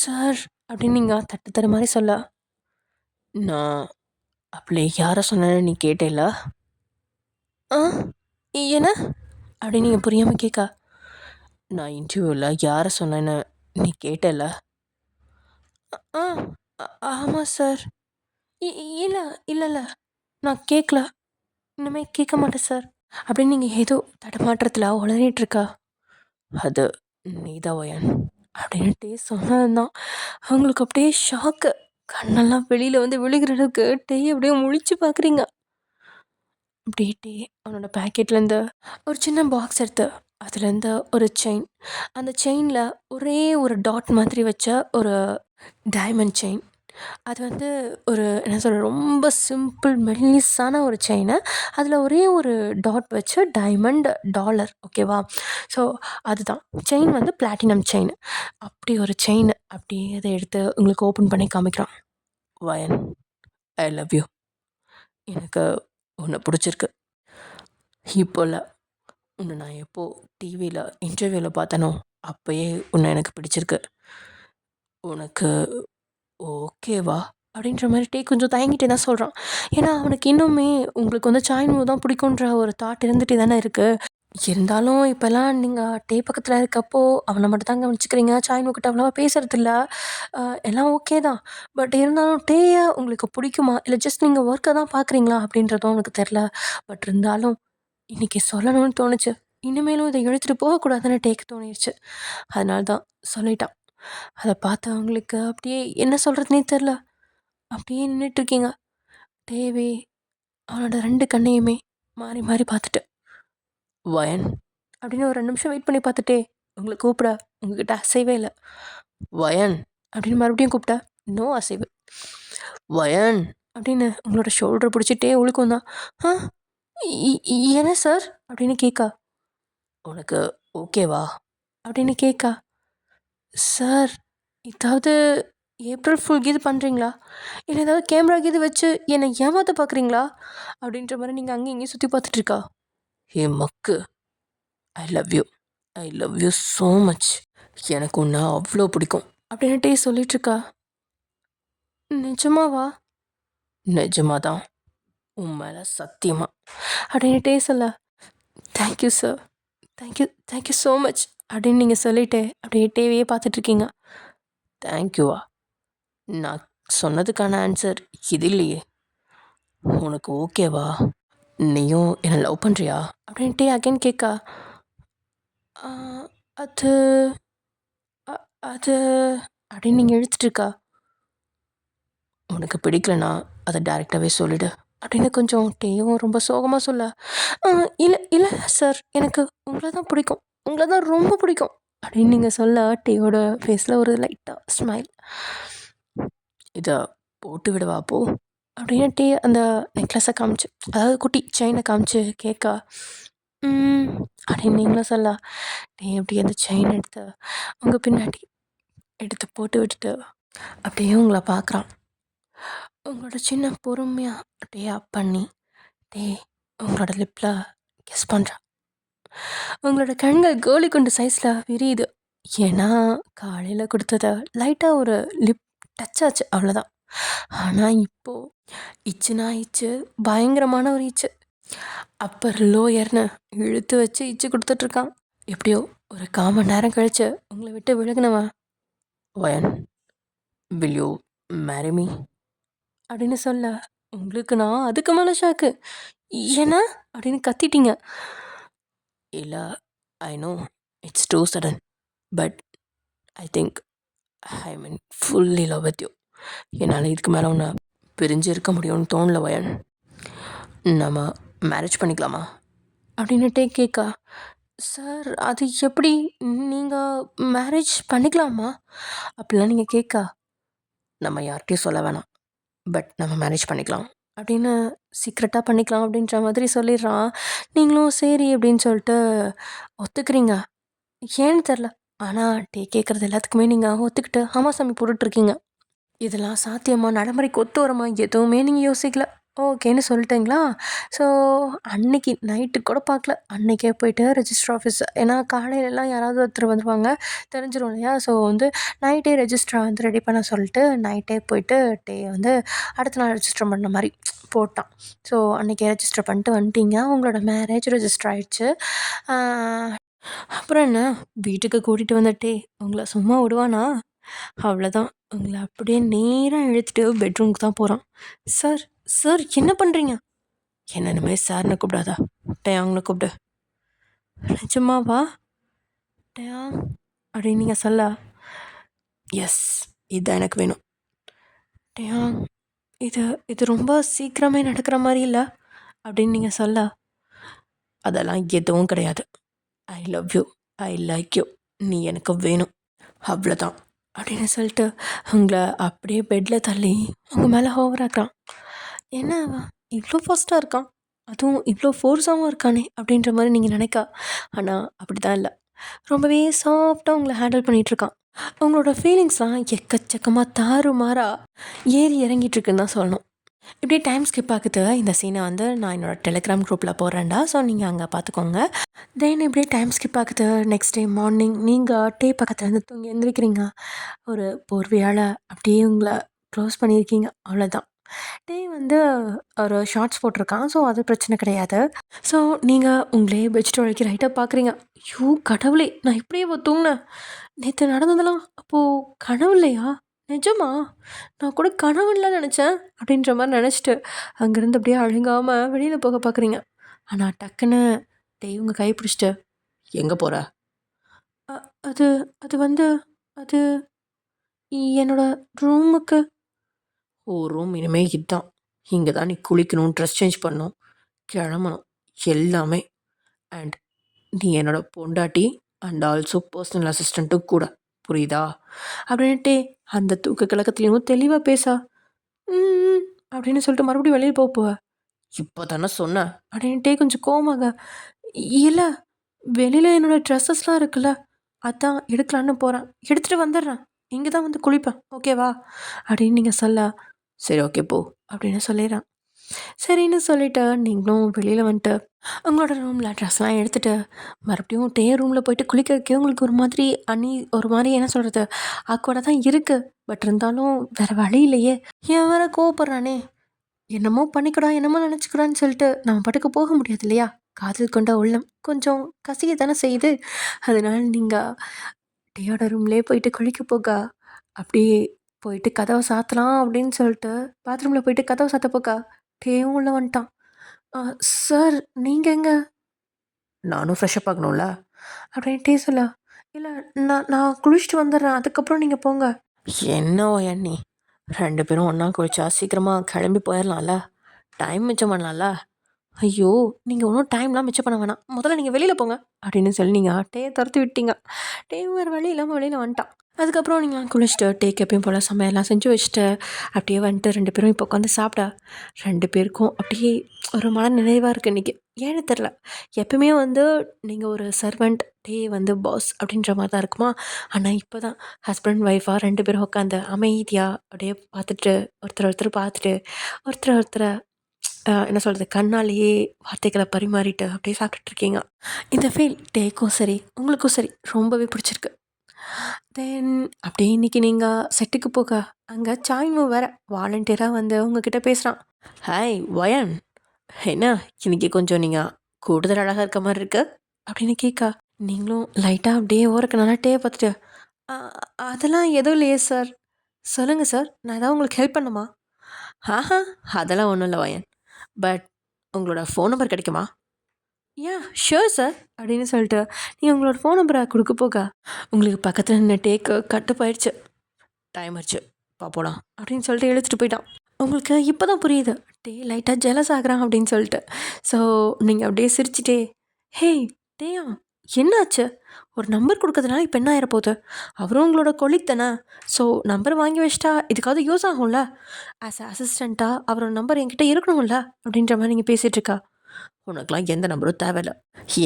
"சார்" அப்படின்னு நீங்கள் தட்டு தர மாதிரி சொல்ல, "நான் அப்படி யாரை சொன்னேன்னு நீ கேட்டேல்ல?" "ஆ என்ன?" அப்படின்னு நீங்கள் புரியாமல் கேட்க, "நான் இன்டர்வியூவில் யாரை சொன்னேன்னு நீ கேட்டேல்ல?" "ஆ ஆமாம் சார்." இல்லை இல்லை இல்லை நான் கேட்கல. இனிமே கேட்க மாட்டேன் சார்" அப்படின்னு நீங்கள் ஏதோ தடுமாற்றத்தில் உளறிட்டுருக்கா. "அது நீதான் ஒயன்" அப்படின்ட்டு சொன்னது தான். அவங்களுக்கு அப்படியே ஷாக்கு. கண்ணெல்லாம் வெளியில் வந்து விழுகிற அளவுக்கு டே அப்படியே முழிச்சு பார்க்குறீங்க. அப்படியே டே அவனோட பேக்கெட்லேருந்து ஒரு சின்ன பாக்ஸ் எடுத்து அதுலேருந்து ஒரு செயின், அந்த செயினில் ஒரே ஒரு டாட் மாதிரி வச்ச ஒரு டைமண்ட் செயின். அது வந்து ஒரு என்ன சொல்கிறது ரொம்ப சிம்பிள் மெல்லிஸான ஒரு செயினு. அதில் ஒரே ஒரு டாட் வச்சு டைமண்ட் டாலர் ஓகேவா? ஸோ அதுதான் செயின் வந்து பிளாட்டினம் செயின். அப்படி ஒரு செயின் அப்படியே அதை எடுத்து உங்களுக்கு ஓப்பன் பண்ணி காமிக்கிறான். "வயன் ஐ லவ் யூ. எனக்கு உன்னை பிடிச்சிருக்கு. இப்போ இல்லை, உன்னை நான் எப்போ டிவியில் இன்டர்வியூவில் பார்த்தனோ அப்போயே உன்னை எனக்கு பிடிச்சிருக்கு. உனக்கு ஓகேவா?" அப்படின்ற மாதிரி டே கொஞ்சம் தயங்கிட்டே தான் சொல்கிறான். ஏன்னா அவனுக்கு இன்னுமே உங்களுக்கு வந்து சாய்மூ தான் பிடிக்குன்ற ஒரு தாட் இருந்துகிட்டே தானே இருக்குது. இருந்தாலும் இப்போல்லாம் நீங்கள் டே பக்கத்தில் இருக்கப்போ அவனை மட்டும் தான் கவனிச்சுக்கிறீங்க. சாய் உங்ககிட்ட அவ்வளோவா பேசுறதில்ல. எல்லாம் ஓகே தான். பட் இருந்தாலும் டேய உங்களுக்கு பிடிக்குமா? இல்லை ஜஸ்ட் நீங்கள் ஒர்க்கை தான் பார்க்குறீங்களா? அப்படின்றதும் எனக்கு தெரில. பட் இருந்தாலும் இன்னைக்கு சொல்லணும்னு தோணுச்சு. இனிமேலும் இதை இழுத்துட்டு போகக்கூடாதுன்னு டேக்கு தோணிருச்சு. அதனால தான் சொல்லிட்டான். அதை பார்த்து அவங்களுக்கு அப்படியே என்ன சொல்கிறதுனே தெரில. அப்படியே நின்றுட்டுருக்கீங்க. டேவே அவனோட 2 கண்ணையுமே மாறி மாறி பார்த்துட்டு, வயன் அப்படின்னு ஒரு 2 நிமிஷம் வெயிட் பண்ணி பார்த்துட்டே உங்களை கூப்பிட உங்ககிட்ட அசைவே இல்லை. வயன் அப்படின்னு மறுபடியும் கூப்பிட்டா நோ அசைவு. வயன் அப்படின்னு உங்களோட ஷோல்டர் பிடிச்சிட்டே உழுக்கும் தான். ஆ என்ன சார் அப்படின்னு கேட்கா. உனக்கு ஓகேவா அப்படின்னு கேட்கா. சார் ஏதாவது ஏப்ரல் ஃபுல் கீது பண்ணுறீங்களா? இல்லை ஏதாவது கேமரா கீது வச்சு என்னை ஏமாற்ற பார்க்குறீங்களா? அப்படின்ற மாதிரி நீங்கள் அங்கேயும் இங்கேயும் சுற்றி பார்த்துட்ருக்கா. ஏ மக்கு, ஐ love you, I love you so much. எனக்கு உன்னை அவ்வளோ பிடிக்கும் அப்படின்ட்டே சொல்லிகிட்ருக்கா. நிஜமாவா? நிஜமாதான், உன் மேலே சத்தியமா அப்படின்ட்டே சொல்ல, thank you sir, thank you so much அப்படின்னு நீங்கள் சொல்லிட்டு அப்படியே டிவியே பார்த்துட்ருக்கீங்க. தேங்க்யூவா? நான் சொன்னதுக்கான ஆன்சர் இது இல்லையே. உனக்கு ஓகேவா? நீயும் என்னை லவ் பண்ணுறியா அப்படின்ட்டு அகைன் கேட்கா. அது அது அப்படின்னு நீங்கள் இழுத்துட்ருக்கா. உனக்கு பிடிக்கலனா அதை டைரெக்டாகவே சொல்லிடு அப்படின்னு கொஞ்சம் டேயும் ரொம்ப சோகமாக சொல்ல, இல்லை இல்லை சார், எனக்கு உங்களை தான் பிடிக்கும், உங்களை தான் ரொம்ப பிடிக்கும் அப்படின்னு நீங்கள் சொல்ல டேயோட ஃபேஸில் ஒரு லைட்டாக ஸ்மைல். இதை போட்டு விடவா அப்போ அப்படின்னு டே அந்த நெக்லஸை காமிச்சு, அதாவது குட்டி செயினை காமிச்சு கேட்கா. அப்படின்னு நீங்களும் சொல்ல டே அப்படியே அந்த செயின் எடுத்து உங்கள் பின்னாடி எடுத்து போட்டு விட்டுட்டு அப்படியே உங்களை பார்க்குறான். உங்களோட சின்ன பொறுமையாக டே அப் பண்ணி டே உங்களோட லிப்பில் கெஸ் பண்ணுறான். உங்களோட கண்கள் கோலி குண்டு சைஸில் விரியுது. ஏன்னா காலையில் கொடுத்தத லைட்டாக ஒரு லிப் டச் ஆச்சு, அவ்வளோதான். ஆனால் இப்போது இச்சுனா இச்சு, பயங்கரமான ஒரு இச்சு, அப்பர் லோயர்னு இழுத்து வச்சு இச்சு கொடுத்துட்ருக்கான். எப்படியோ ஒரு 1/4 மணி நேரம் கழிச்சு உங்களை விட்டு விலகுனவன், வயன் வில் யூ மேரி மீ அப்படின்னு சொல்ல, உங்களுக்கு நான் அதுக்கு மேலே ஷாக்கு. என்ன அப்படின்னு கத்திட்டீங்க. இல்லை, I know it's too sudden, but I think I mean fully love with you. என்னால் இதுக்கு மேலே உன்னை பிரிஞ்சு இருக்க முடியும்னு தோணல வயன். நம்ம மேரேஜ் பண்ணிக்கலாமா அப்படின்னுட்டே கேட்கா. சார் அது எப்படி, நீங்கள் மேரேஜ் பண்ணிக்கலாமா அப்படிலாம் நீங்கள் கேட்கா. நம்ம யார்கிட்டையும் சொல்ல வேணாம், பட் நம்ம மேரேஜ் பண்ணிக்கலாம் அப்படின்னு சீக்ரெட்டாக பண்ணிக்கலாம் அப்படின்ற மாதிரி சொல்லிடுறான். நீங்களும் சரி அப்படின்னு சொல்லிட்டு ஒத்துக்கிறீங்க. ஏன்னு தெரில, ஆனால் டே கேட்குறது எல்லாத்துக்குமே நீங்கள் ஒத்துக்கிட்டு ஆமாம் சாமி போட்டுட்ருக்கீங்க. இதெல்லாம் சாத்தியமாக நடைமுறைக்கு ஒத்து வரமா எதுவுமே நீங்கள் யோசிக்கல, ஓகேன்னு சொல்லிட்டீங்களா? ஸோ அன்னைக்கு நைட்டு கூட பார்க்கல, அன்றைக்கே போய்ட்டு ரெஜிஸ்டர் ஆஃபீஸ், ஏன்னா காலையிலலாம் யாராவது ஒருத்தர் வந்துடுவாங்க, தெரிஞ்சிடும் இல்லையா? ஸோ வந்து நைட்டே ரெஜிஸ்டரை வந்து ரெடி பண்ண சொல்லிட்டு நைட்டே போயிட்டு டே வந்து அடுத்த நாள் ரெஜிஸ்டர் பண்ண மாதிரி போட்டான். ஸோ அன்றைக்கே ரெஜிஸ்டர் பண்ணிட்டு வந்துட்டீங்க, உங்களோட மேரேஜ் ரெஜிஸ்டர் ஆகிடுச்சு. அப்புறம் என்ன, வீட்டுக்கு கூட்டிகிட்டு வந்துட்டே உங்களை சும்மா விடுவானா? அவ்வளோதான், உங்களை அப்படியே நேராக இழுத்துட்டு பெட்ரூமுக்கு தான் போகிறான். சார் சார் என்ன பண்ணுறீங்க? என்ன இனிமேல் சார்னு கூப்பிடாதா, டேயாங்னு கூப்பிடு. நிஜமாவா? டேயாங் அப்படின்னு நீங்கள் சொல்ல, எஸ், இதுதான் எனக்கு வேணும். டேயாங், இது இது ரொம்ப சீக்கிரமே நடக்கிற மாதிரி இல்லை அப்படின்னு நீங்கள் சொல்ல, அதெல்லாம் எதுவும் கிடையாது. ஐ love you, I like you, நீ எனக்கு வேணும், அவ்வளோதான் அப்படின்னு சொல்லிட்டு உங்களை அப்படியே பெட்டில் தள்ளி உங்கள் மேலே ஹோவராக்குறான். என்ன அவன் இவ்வளோ ஃபாஸ்ட்டாக இருக்கான், அதுவும் இவ்வளோ ஃபோர்ஸாகவும் இருக்கானே அப்படின்ற மாதிரி நீங்கள் நினைக்கா. ஆனால் அப்படி தான் இல்லை, ரொம்பவே சாஃப்டாக உங்களை ஹேண்டில் பண்ணிகிட்ருக்கான். உங்களோட ஃபீலிங்ஸ்லாம் எக்கச்சக்கமாக தாறுமாறாக ஏறி இறங்கிட்டுருக்குன்னு தான் சொல்லணும். இப்படியே டைம் ஸ்கிப் ஆகுது. இந்த சீனை வந்து நான் என்னோடய டெலிகிராம் குரூப்பில் போடுறேன்டா, ஸோ நீங்கள் அங்கே பார்த்துக்கோங்க. தென் இப்படியே டைம் ஸ்கிப் ஆகுது. நெக்ஸ்ட் டே மார்னிங் நீங்கள் டே பக்கத்துலேருந்து தூங்கி எழுந்திரிக்கிறீங்க. ஒரு போர்வையால் அப்படியே உங்களை க்ளோஸ் பண்ணியிருக்கீங்க, அவ்வளோதான். டே வந்து ஒரு ஷார்ட்ஸ் போட்டிருக்கான். ஸோ அது பிரச்சனை கிடையாது. ஸோ நீங்கள் உங்களே பெட்ஷீட் வலிக்கு ரைட்டாக பார்க்குறீங்க. ஐயோ கடவுளே! நான் இப்படியே தூங்கினேன். நேற்று நடந்ததெல்லாம் அப்போது கனவு இல்லையா? நிஜமா? நான் கூட கனவுல நினச்சேன் அப்படின்ற மாதிரி நினச்சிட்டு அங்கேருந்து அப்படியே அழுங்காமல் வெளியில் போக பார்க்குறீங்க. ஆனால் டக்குன்னு டேய் உங்கள் கை பிடிச்சிட்டு எங்கே போகிற? அ அது அது வந்து அது என்னோட ரூமுக்கு. ஓ ரூம் இனிமே இதுதான். இங்கே தான் நீ குளிக்கணும், ட்ரெஸ் சேஞ்ச் பண்ணணும், கிளம்பணும், எல்லாமே. அண்ட் நீ என்னோட பொண்டாட்டி அண்ட் ஆல்சோ பர்சனல் அசிஸ்டண்ட்டும் கூட. புரியுதா? அப்படின்ட்டு அந்த தூக்க கலக்கத்துலேயும் தெளிவாக பேசா. ம் அப்படின்னு சொல்லிட்டு மறுபடியும் வெளியில் போவ. இப்போ தானே சொன்னேன் அப்படின்ட்டே கொஞ்சம் கோவமாக. இல்லை வெளியில் என்னோடய ட்ரெஸ்ஸஸ்லாம் இருக்குல்ல, அதான் எடுக்கலான்னு போகிறேன், எடுத்துகிட்டு வந்துடுறேன், இங்கே தான் வந்து குளிப்பேன், ஓகேவா அப்படின்னு நீங்கள் சொல்ல. சரி ஓகே போ அப்படின்னு சொல்லிடுறேன். சரின்னு சொல்லிவிட்டு நீங்களும் வெளியில் வந்துட்டு உங்களோட ரூமில் ட்ரெஸ்லாம் எடுத்துகிட்டு மறுபடியும் ரூமில் போயிட்டு குளிக்கிறதுக்கே உங்களுக்கு ஒரு மாதிரி என்ன சொல்கிறது, ஆக்வர்டாக தான் இருக்குது. பட் இருந்தாலும் வேறு வழி இல்லையே. ஏன் வேற கோவப்படுறானே, என்னமோ பண்ணிக்கூடா என்னமோ நினச்சிக்கிறான்னு சொல்லிட்டு நம்ம பாட்டுக்கு போக முடியாது இல்லையா? காதல் கொண்ட உள்ளம் கொஞ்சம் கசிய தானே செய்யுது. அதனால் நீங்கள் டேயோட ரூம்லேயே போயிட்டு குளிக்க போக அப்படியே போயிட்டு கதவை சாத்தலாம் அப்படின்னு சொல்லிட்டு பாத்ரூமில் போயிட்டு கதவை சாத்த போக்கா டேயும் உள்ள வந்துட்டான். சார் நீங்கள் எங்க? நானும் ஃப்ரெஷ்ஷப் ஆகணும்ல அப்படின்ட்டே சொல்ல. இல்லை நான் நான் குளிச்சுட்டு வந்துடுறேன், அதுக்கப்புறம் நீங்கள் போங்க. என்ன நீ 2 பேரும் ஒன்றா குளிச்சா சீக்கிரமாக கிளம்பி போயிடலாம்ல, டைம் மிச்சம் பண்ணலாம்ல. ஐயோ நீங்கள் ஒன்றும் டைம்லாம் மிச்சம் பண்ண வேணாம், முதல்ல நீங்கள் வெளியில் போங்க அப்படின்னு சொல்லி நீங்கள் டேயை துரத்தி விட்டீங்க. டே வேறு வழி இல்லாமல் வெளியில் வந்துட்டான். அதுக்கப்புறம் நீங்கள் குளிச்சுட்டு டேக்கு எப்பயும் போல் சமையல்லாம் செஞ்சு வச்சுட்டு அப்படியே வந்துட்டு 2 பேரும் இப்போ உட்காந்து சாப்பிட்டா 2 பேருக்கும் அப்படியே ஒரு மன நிறைவாக இருக்குது இன்றைக்கி. ஏன்னு தெரில, எப்பவுமே வந்து நீங்கள் ஒரு சர்வெண்ட், டே வந்து பாஸ் அப்படின்ற மாதிரி தான் இருக்குமா. ஆனால் இப்போ தான் ஹஸ்பண்ட் ஒய்ஃபாக 2 பேரும் உட்காந்து அமைதியாக அப்படியே பார்த்துட்டு ஒருத்தர் பார்த்துட்டு ஒருத்தரை என்ன சொல்கிறது, கண்ணாலேயே வார்த்தைகளை பரிமாறிட்டு அப்படியே சாப்பிட்டுட்ருக்கீங்க. இந்த ஃபீல் டேக்கும் சரி உங்களுக்கும் சரி ரொம்பவே பிடிச்சிருக்கு. தென் அப்படியே இன்றைக்கி நீங்கள் செட்டுக்கு போக அங்கே சாய்மு வேறு வாலண்டியராக வந்து உங்ககிட்ட பேசுகிறான். ஹாய் வயன், என்ன இன்னைக்கு கொஞ்சம் நீங்கள் கூடுதல் அழகாக இருக்க மாதிரி இருக்கு அப்படின்னு கேட்கா. நீங்களும் லைட்டாக அப்படியே ஓரக்கனால டேயை பார்த்துட்டு அதெல்லாம் எதுவும் இல்லையே சார். சொல்லுங்கள் சார், நான் ஏதாவது உங்களுக்கு ஹெல்ப் பண்ணுமா? ஆஹா அதெல்லாம் ஒன்றும் இல்லை வயன், பட் உங்களோட ஃபோன் நம்பர் கிடைக்குமா? ஷூர் சார் அப்படின்னு சொல்லிட்டு நீ உங்களோட ஃபோன் நம்பரை கொடுக்க போக உங்களுக்கு பக்கத்தில் நின்று டேக்கு கட்டுப்பாயிடுச்சு. டைம் ஆச்சு பாப்போலாம் அப்படின்னு சொல்லிட்டு இழுத்துட்டு போயிட்டான். உங்களுக்கு இப்போ தான் புரியுது டே லைட்டாக ஜெலஸ் ஆகுறான் அப்படின்னு சொல்லிட்டு. ஸோ நீங்கள் அப்படியே சிரிச்சிட்டே, ஹே டேயா என்னாச்சு, ஒரு நம்பர் கொடுக்கறதுனால இப்போ என்ன ஆயிரப்போகுது, அவரும் உங்களோட கொலிக் தானே. ஸோ நம்பர் வாங்கி வச்சிட்டா இதுக்காவது யூஸ் ஆகும்ல, ஆஸ் அ அசிஸ்டண்ட்டாக அவரோட நம்பர் என்கிட்ட இருக்கணும்ல அப்படின்ற மாதிரி நீங்கள் பேசிகிட்டு இருக்கா. உனக்குலாம் எந்த நம்பரும் தேவையில்லை,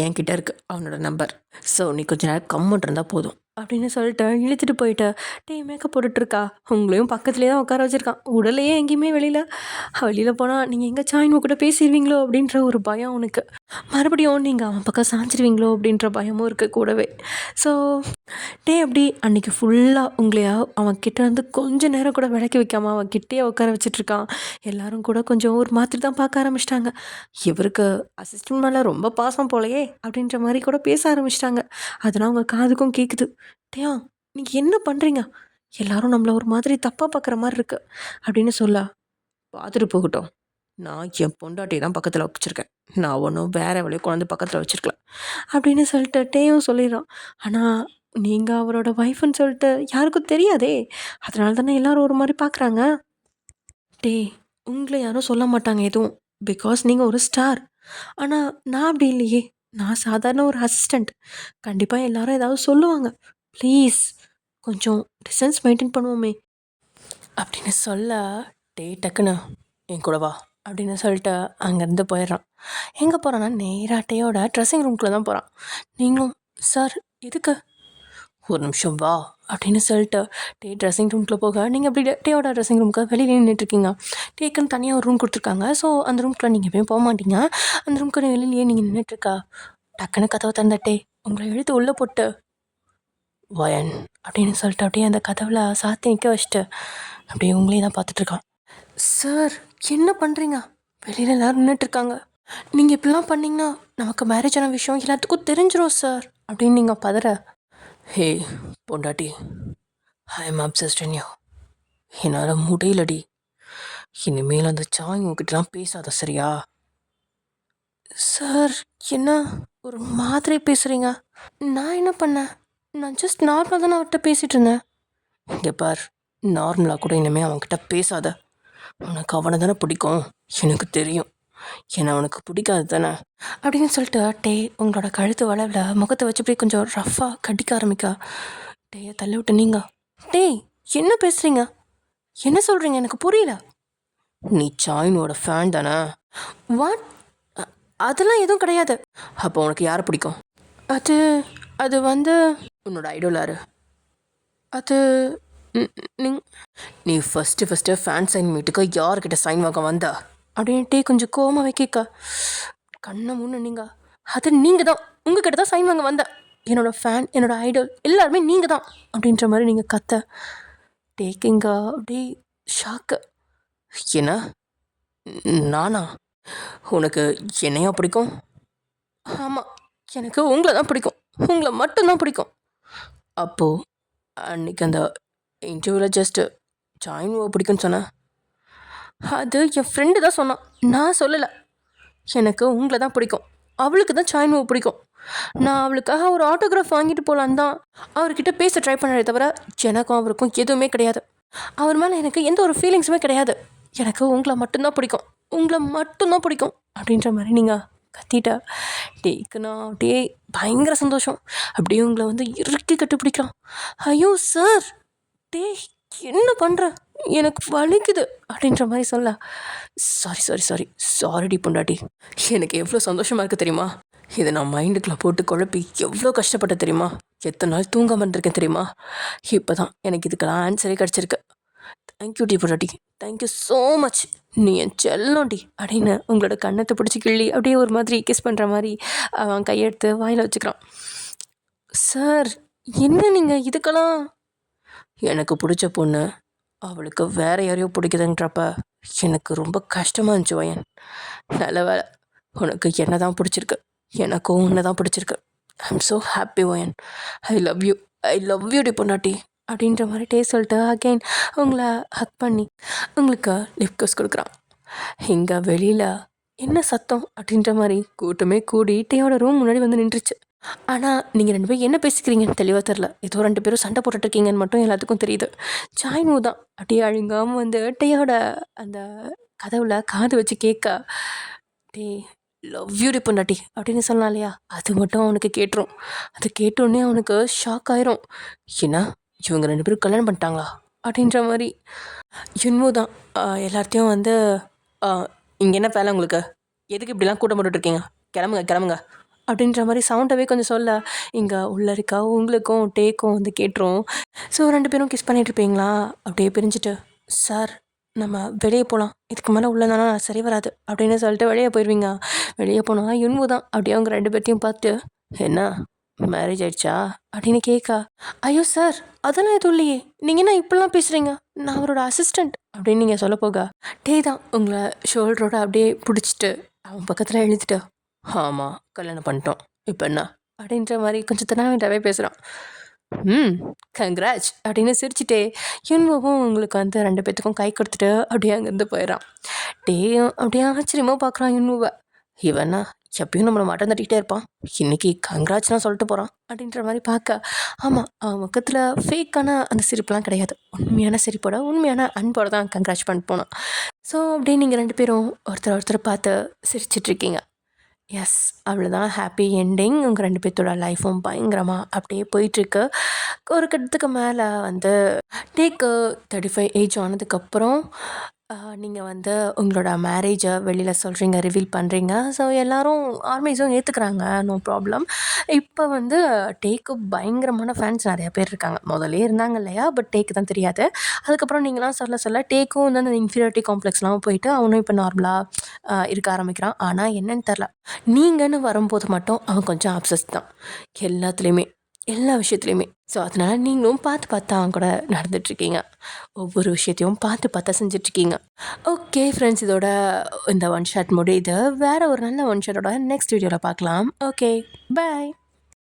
என்கிட்ட இருக்குது அவனோட நம்பர். ஸோ நீ கொஞ்ச நேரம் கம்முன்னு இருந்தால் போதும் அப்படின்னு சொல்லிட்டு இழுத்துட்டு போயிட்டு டே மேக்கப் போட்டுட்ருக்கா. உங்களையும் பக்கத்துலேயே தான் உட்கார வச்சுருக்கான், உடலையே எங்கேயுமே வெளியில் போனால் நீங்கள் எங்கே சாய்மு கூட பேசிடுவீங்களோ அப்படின்ற ஒரு பயம் உனக்கு. மறுபடியும் நீங்கள் அவன் பக்கம் சாஞ்சிருவீங்களோ அப்படின்ற பயமும் இருக்குது கூடவே. ஸோ டே அப்படி அன்றைக்கி ஃபுல்லாக உங்களையா அவன் கிட்ட வந்து கொஞ்சம் நேரம் கூட விளக்கி வைக்காமல் அவன் கிட்டேயே உட்கார வச்சிட்ருக்கான். எல்லோரும் கூட கொஞ்சம் ஒரு மாதிரி தான் பார்க்க ஆரம்பிச்சிட்டாங்க. இவருக்கு அசிஸ்டன்ட் மேலே ரொம்ப பாசம் போலையே அப்படின்ற மாதிரி கூட பேச ஆரம்பிச்சிட்டாங்க. அதெல்லாம் அவங்க காதுக்கும் கேட்குது. டேயா நீங்கள் என்ன பண்ணுறீங்க, எல்லாரும் நம்மளை ஒரு மாதிரி தப்பாக பார்க்குற மாதிரி இருக்கு அப்படின்னு சொல்ல. பார்த்துட்டு போகட்டும், நான் என் பொண்டாட்டியை தான் பக்கத்தில் வச்சுருக்கேன், நான் ஒன்றும் வேற எவ்வளோ குழந்தை பக்கத்தில் வச்சுருக்கல அப்படின்னு சொல்லிட்டு டேயும் சொல்லிடுறான். ஆனால் நீங்கள் அவரோட ஒய்ஃப்னு சொல்லிட்டு யாருக்கும் தெரியாதே, அதனால தானே எல்லோரும் ஒரு மாதிரி பார்க்குறாங்க. டே உங்களை யாரும் சொல்ல மாட்டாங்க எதுவும், பிகாஸ் நீங்கள் ஒரு ஸ்டார். ஆனால் நான் அப்படி இல்லையே, நான் சாதாரண ஒரு அசிஸ்டண்ட். கண்டிப்பாக எல்லாரும் ஏதாவது சொல்லுவாங்க, ப்ளீஸ் கொஞ்சம் டிஸ்டன்ஸ் மெயின்டைன் பண்ணுவோமே அப்படின்னு சொல்ல. டே டக்குன்னு என் கூட வா அப்படின்னு சொல்லிட்டு அங்கேருந்து போயிடுறான். எங்கே போகிறான்னா நேராக டேயோட ட்ரெஸ்ஸிங் ரூம்குள்ளே தான் போகிறான். நீங்களும் சார் எதுக்கு, ஒரு நிமிஷம் வா அப்படின்னு சொல்லிட்டு டே ட்ரெஸ்ஸிங் ரூம்குள்ளே போக நீங்கள் அப்படி டேயோட ட்ரெஸ்ஸிங் ரூமுக்கு வெளியே நின்றுட்டுருக்கீங்க. டேக்குன்னு தனியாக ஒரு ரூம் கொடுத்துருக்காங்க. ஸோ அந்த ரூம்குள்ளே நீங்கள் எப்பயும் போக மாட்டீங்க. அந்த ரூம்க்கு வெளியிலேயே நீங்கள் நின்றுட்டுருக்கா. டக்குன்னு கதவை திறந்துட்டே உங்களை எழுத்து உள்ளே போட்டு வயன் அப்படின்னு சொல்லிட்டு அப்படியே அந்த கதவில் சாத்தி நிற்க வச்சுட்டு அப்படியே உங்களையே தான் பார்த்துட்ருக்கான். சார் என்ன பண்ணுறீங்க? வெளியில் எல்லாரும் நின்றுட்டுருக்காங்க. நீங்கள் இப்படிலாம் பண்ணிங்கன்னா நமக்கு மேரேஜ் ஆன விஷயம் எல்லாத்துக்கும் தெரிஞ்சிடும் சார் அப்படின்னு நீங்கள் பதற. ஹே பொண்டாட்டி, I am obsessed in you. என்னால் முடியலடி. இனிமேல் அந்த சாய் உங்ககிட்டலாம் பேசாத சரியா? சார் என்ன ஒரு மாதிரி பேசுகிறீங்க? நான் என்ன பண்ணேன்? நான் ஜஸ்ட் நார்மலாக தானே அவர்கிட்ட பேசிகிட்டு இருந்தேன். இங்கே பார், நார்மலாக கூட இனிமேல் அவன்கிட்ட பேசாத. உனக்கு அவனை தானே பிடிக்கும், எனக்கு தெரியும். ஏன்னா அவனுக்கு பிடிக்காது தானே அப்படின்னு சொல்லிட்டு டே உங்களோட கழுத்து வளவில் முகத்தை வச்சு போய் கொஞ்சம் ரஃப்பாக கடிக்க ஆரம்பிக்கா. டேயை தள்ளி விட்டு நீங்கள் டே என்ன பேசுகிறீங்க? என்ன சொல்கிறீங்க? எனக்கு புரியல. நீ சாயினோட ஃபேன் தானே? வாட்? அதெல்லாம் எதுவும் கிடையாது. அப்போ உனக்கு யாரை பிடிக்கும்? அது அது வந்து உன்னோட ஐடோல் யாரு? அது நீ ஃபஸ்ட்டு ஃபேன் சைன் மீட்டுக்கு யார்கிட்ட சைன் வாங்க வந்தா அப்படின்ட்டே கொஞ்சம் கோவமாக வைக்க. கண்ணை முன்னு நீங்கள் அது நீங்கள் தான், உங்ககிட்ட தான் சைன் வாங்க வந்தேன். என்னோடய ஃபேன், என்னோடய ஐடல் எல்லாருமே நீங்கள் தான் அப்படின்ற மாதிரி நீங்கள் கத்த. டேக்கிங்க அப்படியே ஷாக்கு. என்ன நானா? உனக்கு என்னையா பிடிக்கும்? ஆமாம், எனக்கு உங்களை தான் பிடிக்கும், உங்களை மட்டும்தான் பிடிக்கும். அப்போது அன்றைக்கி அந்த இன்டர்வியூவில் ஜஸ்ட்டு சாயின்வை பிடிக்குன்னு சொன்னேன். அது என் ஃப்ரெண்டு தான் சொன்னான், நான் சொல்லலை. எனக்கு உங்களை தான் பிடிக்கும், அவளுக்கு தான் சாயின்வை பிடிக்கும். நான் அவளுக்காக ஒரு ஆட்டோகிராஃப் வாங்கிட்டு போகலான்னு தான் அவர்கிட்ட பேச ட்ரை பண்ணதே தவிர எனக்கும் அவருக்கும் எதுவுமே கிடையாது. அவர் மேலே எனக்கு எந்த ஒரு ஃபீலிங்ஸுமே கிடையாது. எனக்கு உங்களை மட்டும்தான் பிடிக்கும், உங்களை மட்டும்தான் பிடிக்கும் அப்படின்ற மாதிரி நீங்கள் கத்திட்டா. டேக்குண்ணா அப்படியே பயங்கர சந்தோஷம். அப்படியே உங்களை வந்து இறுக்கி கட்டுப்பிடிக்கிறான். ஐயோ சார், டே என்ன பண்ணுற, எனக்கு வலிக்குது அப்படின்ற மாதிரி சொல்ல. சாரிடி பொண்டாட்டி, எனக்கு எவ்வளோ சந்தோஷமாக இருக்குது தெரியுமா? இதை நான் மைண்டுக்குள்ளே போட்டு குழப்பி எவ்வளோ கஷ்டப்பட்ட தெரியுமா? எத்தனை நாள் தூங்காமல் இருந்திருக்கேன் தெரியுமா? இப்போ தான் எனக்கு இதுக்கெல்லாம் ஆன்சரே கிடச்சிருக்கு. தேங்க்யூ டி பொண்டாட்டி, தேங்க்யூ ஸோ மச். நீ என் செல்லோண்டி அப்படின்னு உங்களோட கண்ணத்தை பிடிச்சி கிள்ளி அப்படியே ஒரு மாதிரி கிஸ் பண்ணுற மாதிரி அவன் கையெடுத்து வாயில் வச்சுக்கிறான். சார் என்ன நீங்கள் இதுக்கெல்லாம்? எனக்கு பிடிச்ச பொண்ணு அவளுக்கு வேற யாரையோ பிடிக்குதுன்றப்ப எனக்கு ரொம்ப கஷ்டமாக இருந்துச்சு வயன். நல்ல வேலை உனக்கு என்ன தான் பிடிச்சிருக்கு, எனக்கும் உன்னை தான் பிடிச்சிருக்கு. ஐ எம் ஸோ ஹாப்பி வயன். ஐ லவ் யூ டி பொண்டாட்டி அப்படின்ற மாதிரி சொல்லிட்டு அகெயின் உங்களை ஹக் பண்ணி உங்களுக்கு லிப் கிஸ் கொடுக்குறான். இங்கே வெளியில் என்ன சத்தம் அப்படின்ற மாதிரி கூட்டமே கூடி டேயோட ரூம் முன்னாடி வந்து நின்றுச்சு. ஆனால் நீங்கள் 2 பேரும் என்ன பேசிக்கிறீங்கன்னு தெளிவாக தெரில. ஏதோ 2 பேரும் சண்டை போட்டுட்ருக்கீங்கன்னு மட்டும் எல்லாத்துக்கும் தெரியுது. சாய்னு தான் அப்படியே அழுங்காமல் வந்து டேயோட அந்த கதவுல காது வச்சு கேட்க, டே லவ் யூ டி பொண்டாட்டி அப்படின்னு சொன்னா இல்லையா, அது மட்டும் அவனுக்கு கேட்டுரும். அது கேட்டோடனே அவனுக்கு ஷாக் ஆயிரும். ஏன்னா இவங்க 2 பேரும் கல்யாணம் பண்ணிட்டாங்களா அப்படின்ற மாதிரி. யுன்மு தான் எல்லாத்தையும் வந்து இங்கே என்ன வேலை உங்களுக்கு, எதுக்கு இப்படிலாம் கூட்டம் போட்டுட்ருக்கீங்க, கிளம்புங்க அப்படின்ற மாதிரி சவுண்டாகவே கொஞ்சம் சொல்ல, இங்கே உள்ள இருக்கா உங்களுக்கும் டேக்கும் வந்து கேட்டுரும். ஸோ 2 பேரும் கிஸ் பண்ணிகிட்ருப்பீங்களா, அப்படியே பிரிஞ்சுட்டு சார் நம்ம வெளியே போகலாம், இதுக்கு மேலே உள்ளதானா சரி வராது அப்படின்னு சொல்லிட்டு வெளியே போயிடுவீங்க. வெளியே போனால் யுன்மு தான் அப்படியே அவங்க 2 பேர்த்தையும் பார்த்துட்டு, என்ன மேரேஜ் ஆயிடுச்சா அப்படின்னு கேட்கா. ஐயோ சார் அதெல்லாம் எதுவும் இல்லையே, நீங்கள் என்ன இப்படிலாம் பேசுகிறீங்க, நான் அவரோட அசிஸ்டண்ட் அப்படின்னு நீங்கள் சொல்ல போக, டே தான் உங்களை ஷோல்டரோட அப்படியே பிடிச்சிட்டு அவன் பக்கத்தில் எழுதிட்டு, ஆமாம் கல்யாணம் பண்ணிட்டோம் இப்போ என்ன அப்படின்ற மாதிரி கொஞ்சம் தினாவிட்டாவே பேசுகிறான். கங்க்ராட்ச் அப்படின்னு சிரிச்சிட்டே யுன்முவும் உங்களுக்கு வந்து 2 பேர்த்துக்கும் கை கொடுத்துட்டு அப்படியே அங்கேருந்து போயிடறான். டேயும் அப்படியே ஆச்சரியமாக பார்க்குறான் யுன்முவை. இவனா எப்பயும் நம்மளை மாட்டம் தட்டிக்கிட்டே இருப்பான், இன்னைக்கு கங்க்ராட்ஸ்லாம் சொல்லிட்டு போகிறான் அப்படின்ற மாதிரி பார்க்க. ஆமாம், அவன் முகத்தில் ஃபேக்கான அந்த சிரிப்புலாம் கிடையாது, உண்மையான சிரிப்போட உண்மையான அன்போட தான் கங்க்ராட்ஸ் பண்ணிட்டு போனான். ஸோ அப்படியே நீங்கள் 2 பேரும் ஒருத்தர் பார்த்து சிரிச்சிட்ருக்கீங்க. எஸ், அவ்வளோதான் ஹாப்பி எண்டிங். உங்கள் 2 பேர்த்தோட லைஃப்பும் பயங்கரமாக அப்படியே போயிட்டுருக்கு. ஒரு கட்டத்துக்கு மேலே வந்து டேக்கு 35 ஏஜ் ஆனதுக்கப்புறம் நீங்கள் வந்து உங்களோட மேரேஜை வெளியில் சொல்கிறீங்க, ரிவீல் பண்ணுறீங்க. ஸோ எல்லோரும் ஆர்மிஸும் ஏற்றுக்கிறாங்க, நோ ப்ராப்ளம். இப்போ வந்து டேக்கு பயங்கரமான ஃபேன்ஸ் நிறையா பேர் இருக்காங்க. முதல்லே இருந்தாங்க இல்லையா, பட் டேக்கு தான் தெரியாது. அதுக்கப்புறம் நீங்களாம் சொல்ல டேக்கும் வந்து அந்த இன்ஃபீரியாரிட்டி காம்ப்ளெக்ஸ்லாம் போயிட்டு அவனும் இப்போ நார்மலாக இருக்க ஆரம்பிக்கிறான். ஆனால் என்னன்னு தெரில, நீங்கன்னு வரும்போது மட்டும் அவன் கொஞ்சம் அப்சஸ் தான் எல்லாத்துலேயுமே. எல்லா விஷயத்துலையுமே. ஸோ, அதனால நீங்களும் பார்த்து பார்த்து தான் கூட நடந்துட்டுருக்கீங்க. ஒவ்வொரு விஷயத்தையும் பார்த்து பார்த்தா செஞ்சுட்ருக்கீங்க. ஓகே ஃப்ரெண்ட்ஸ், இதோட இந்த ஒன் ஷாட் முடியுது. வேற ஒரு நல்ல ஒன் ஷாட்டோட நெக்ஸ்ட் வீடியோல பார்க்கலாம். ஓகே, பாய்.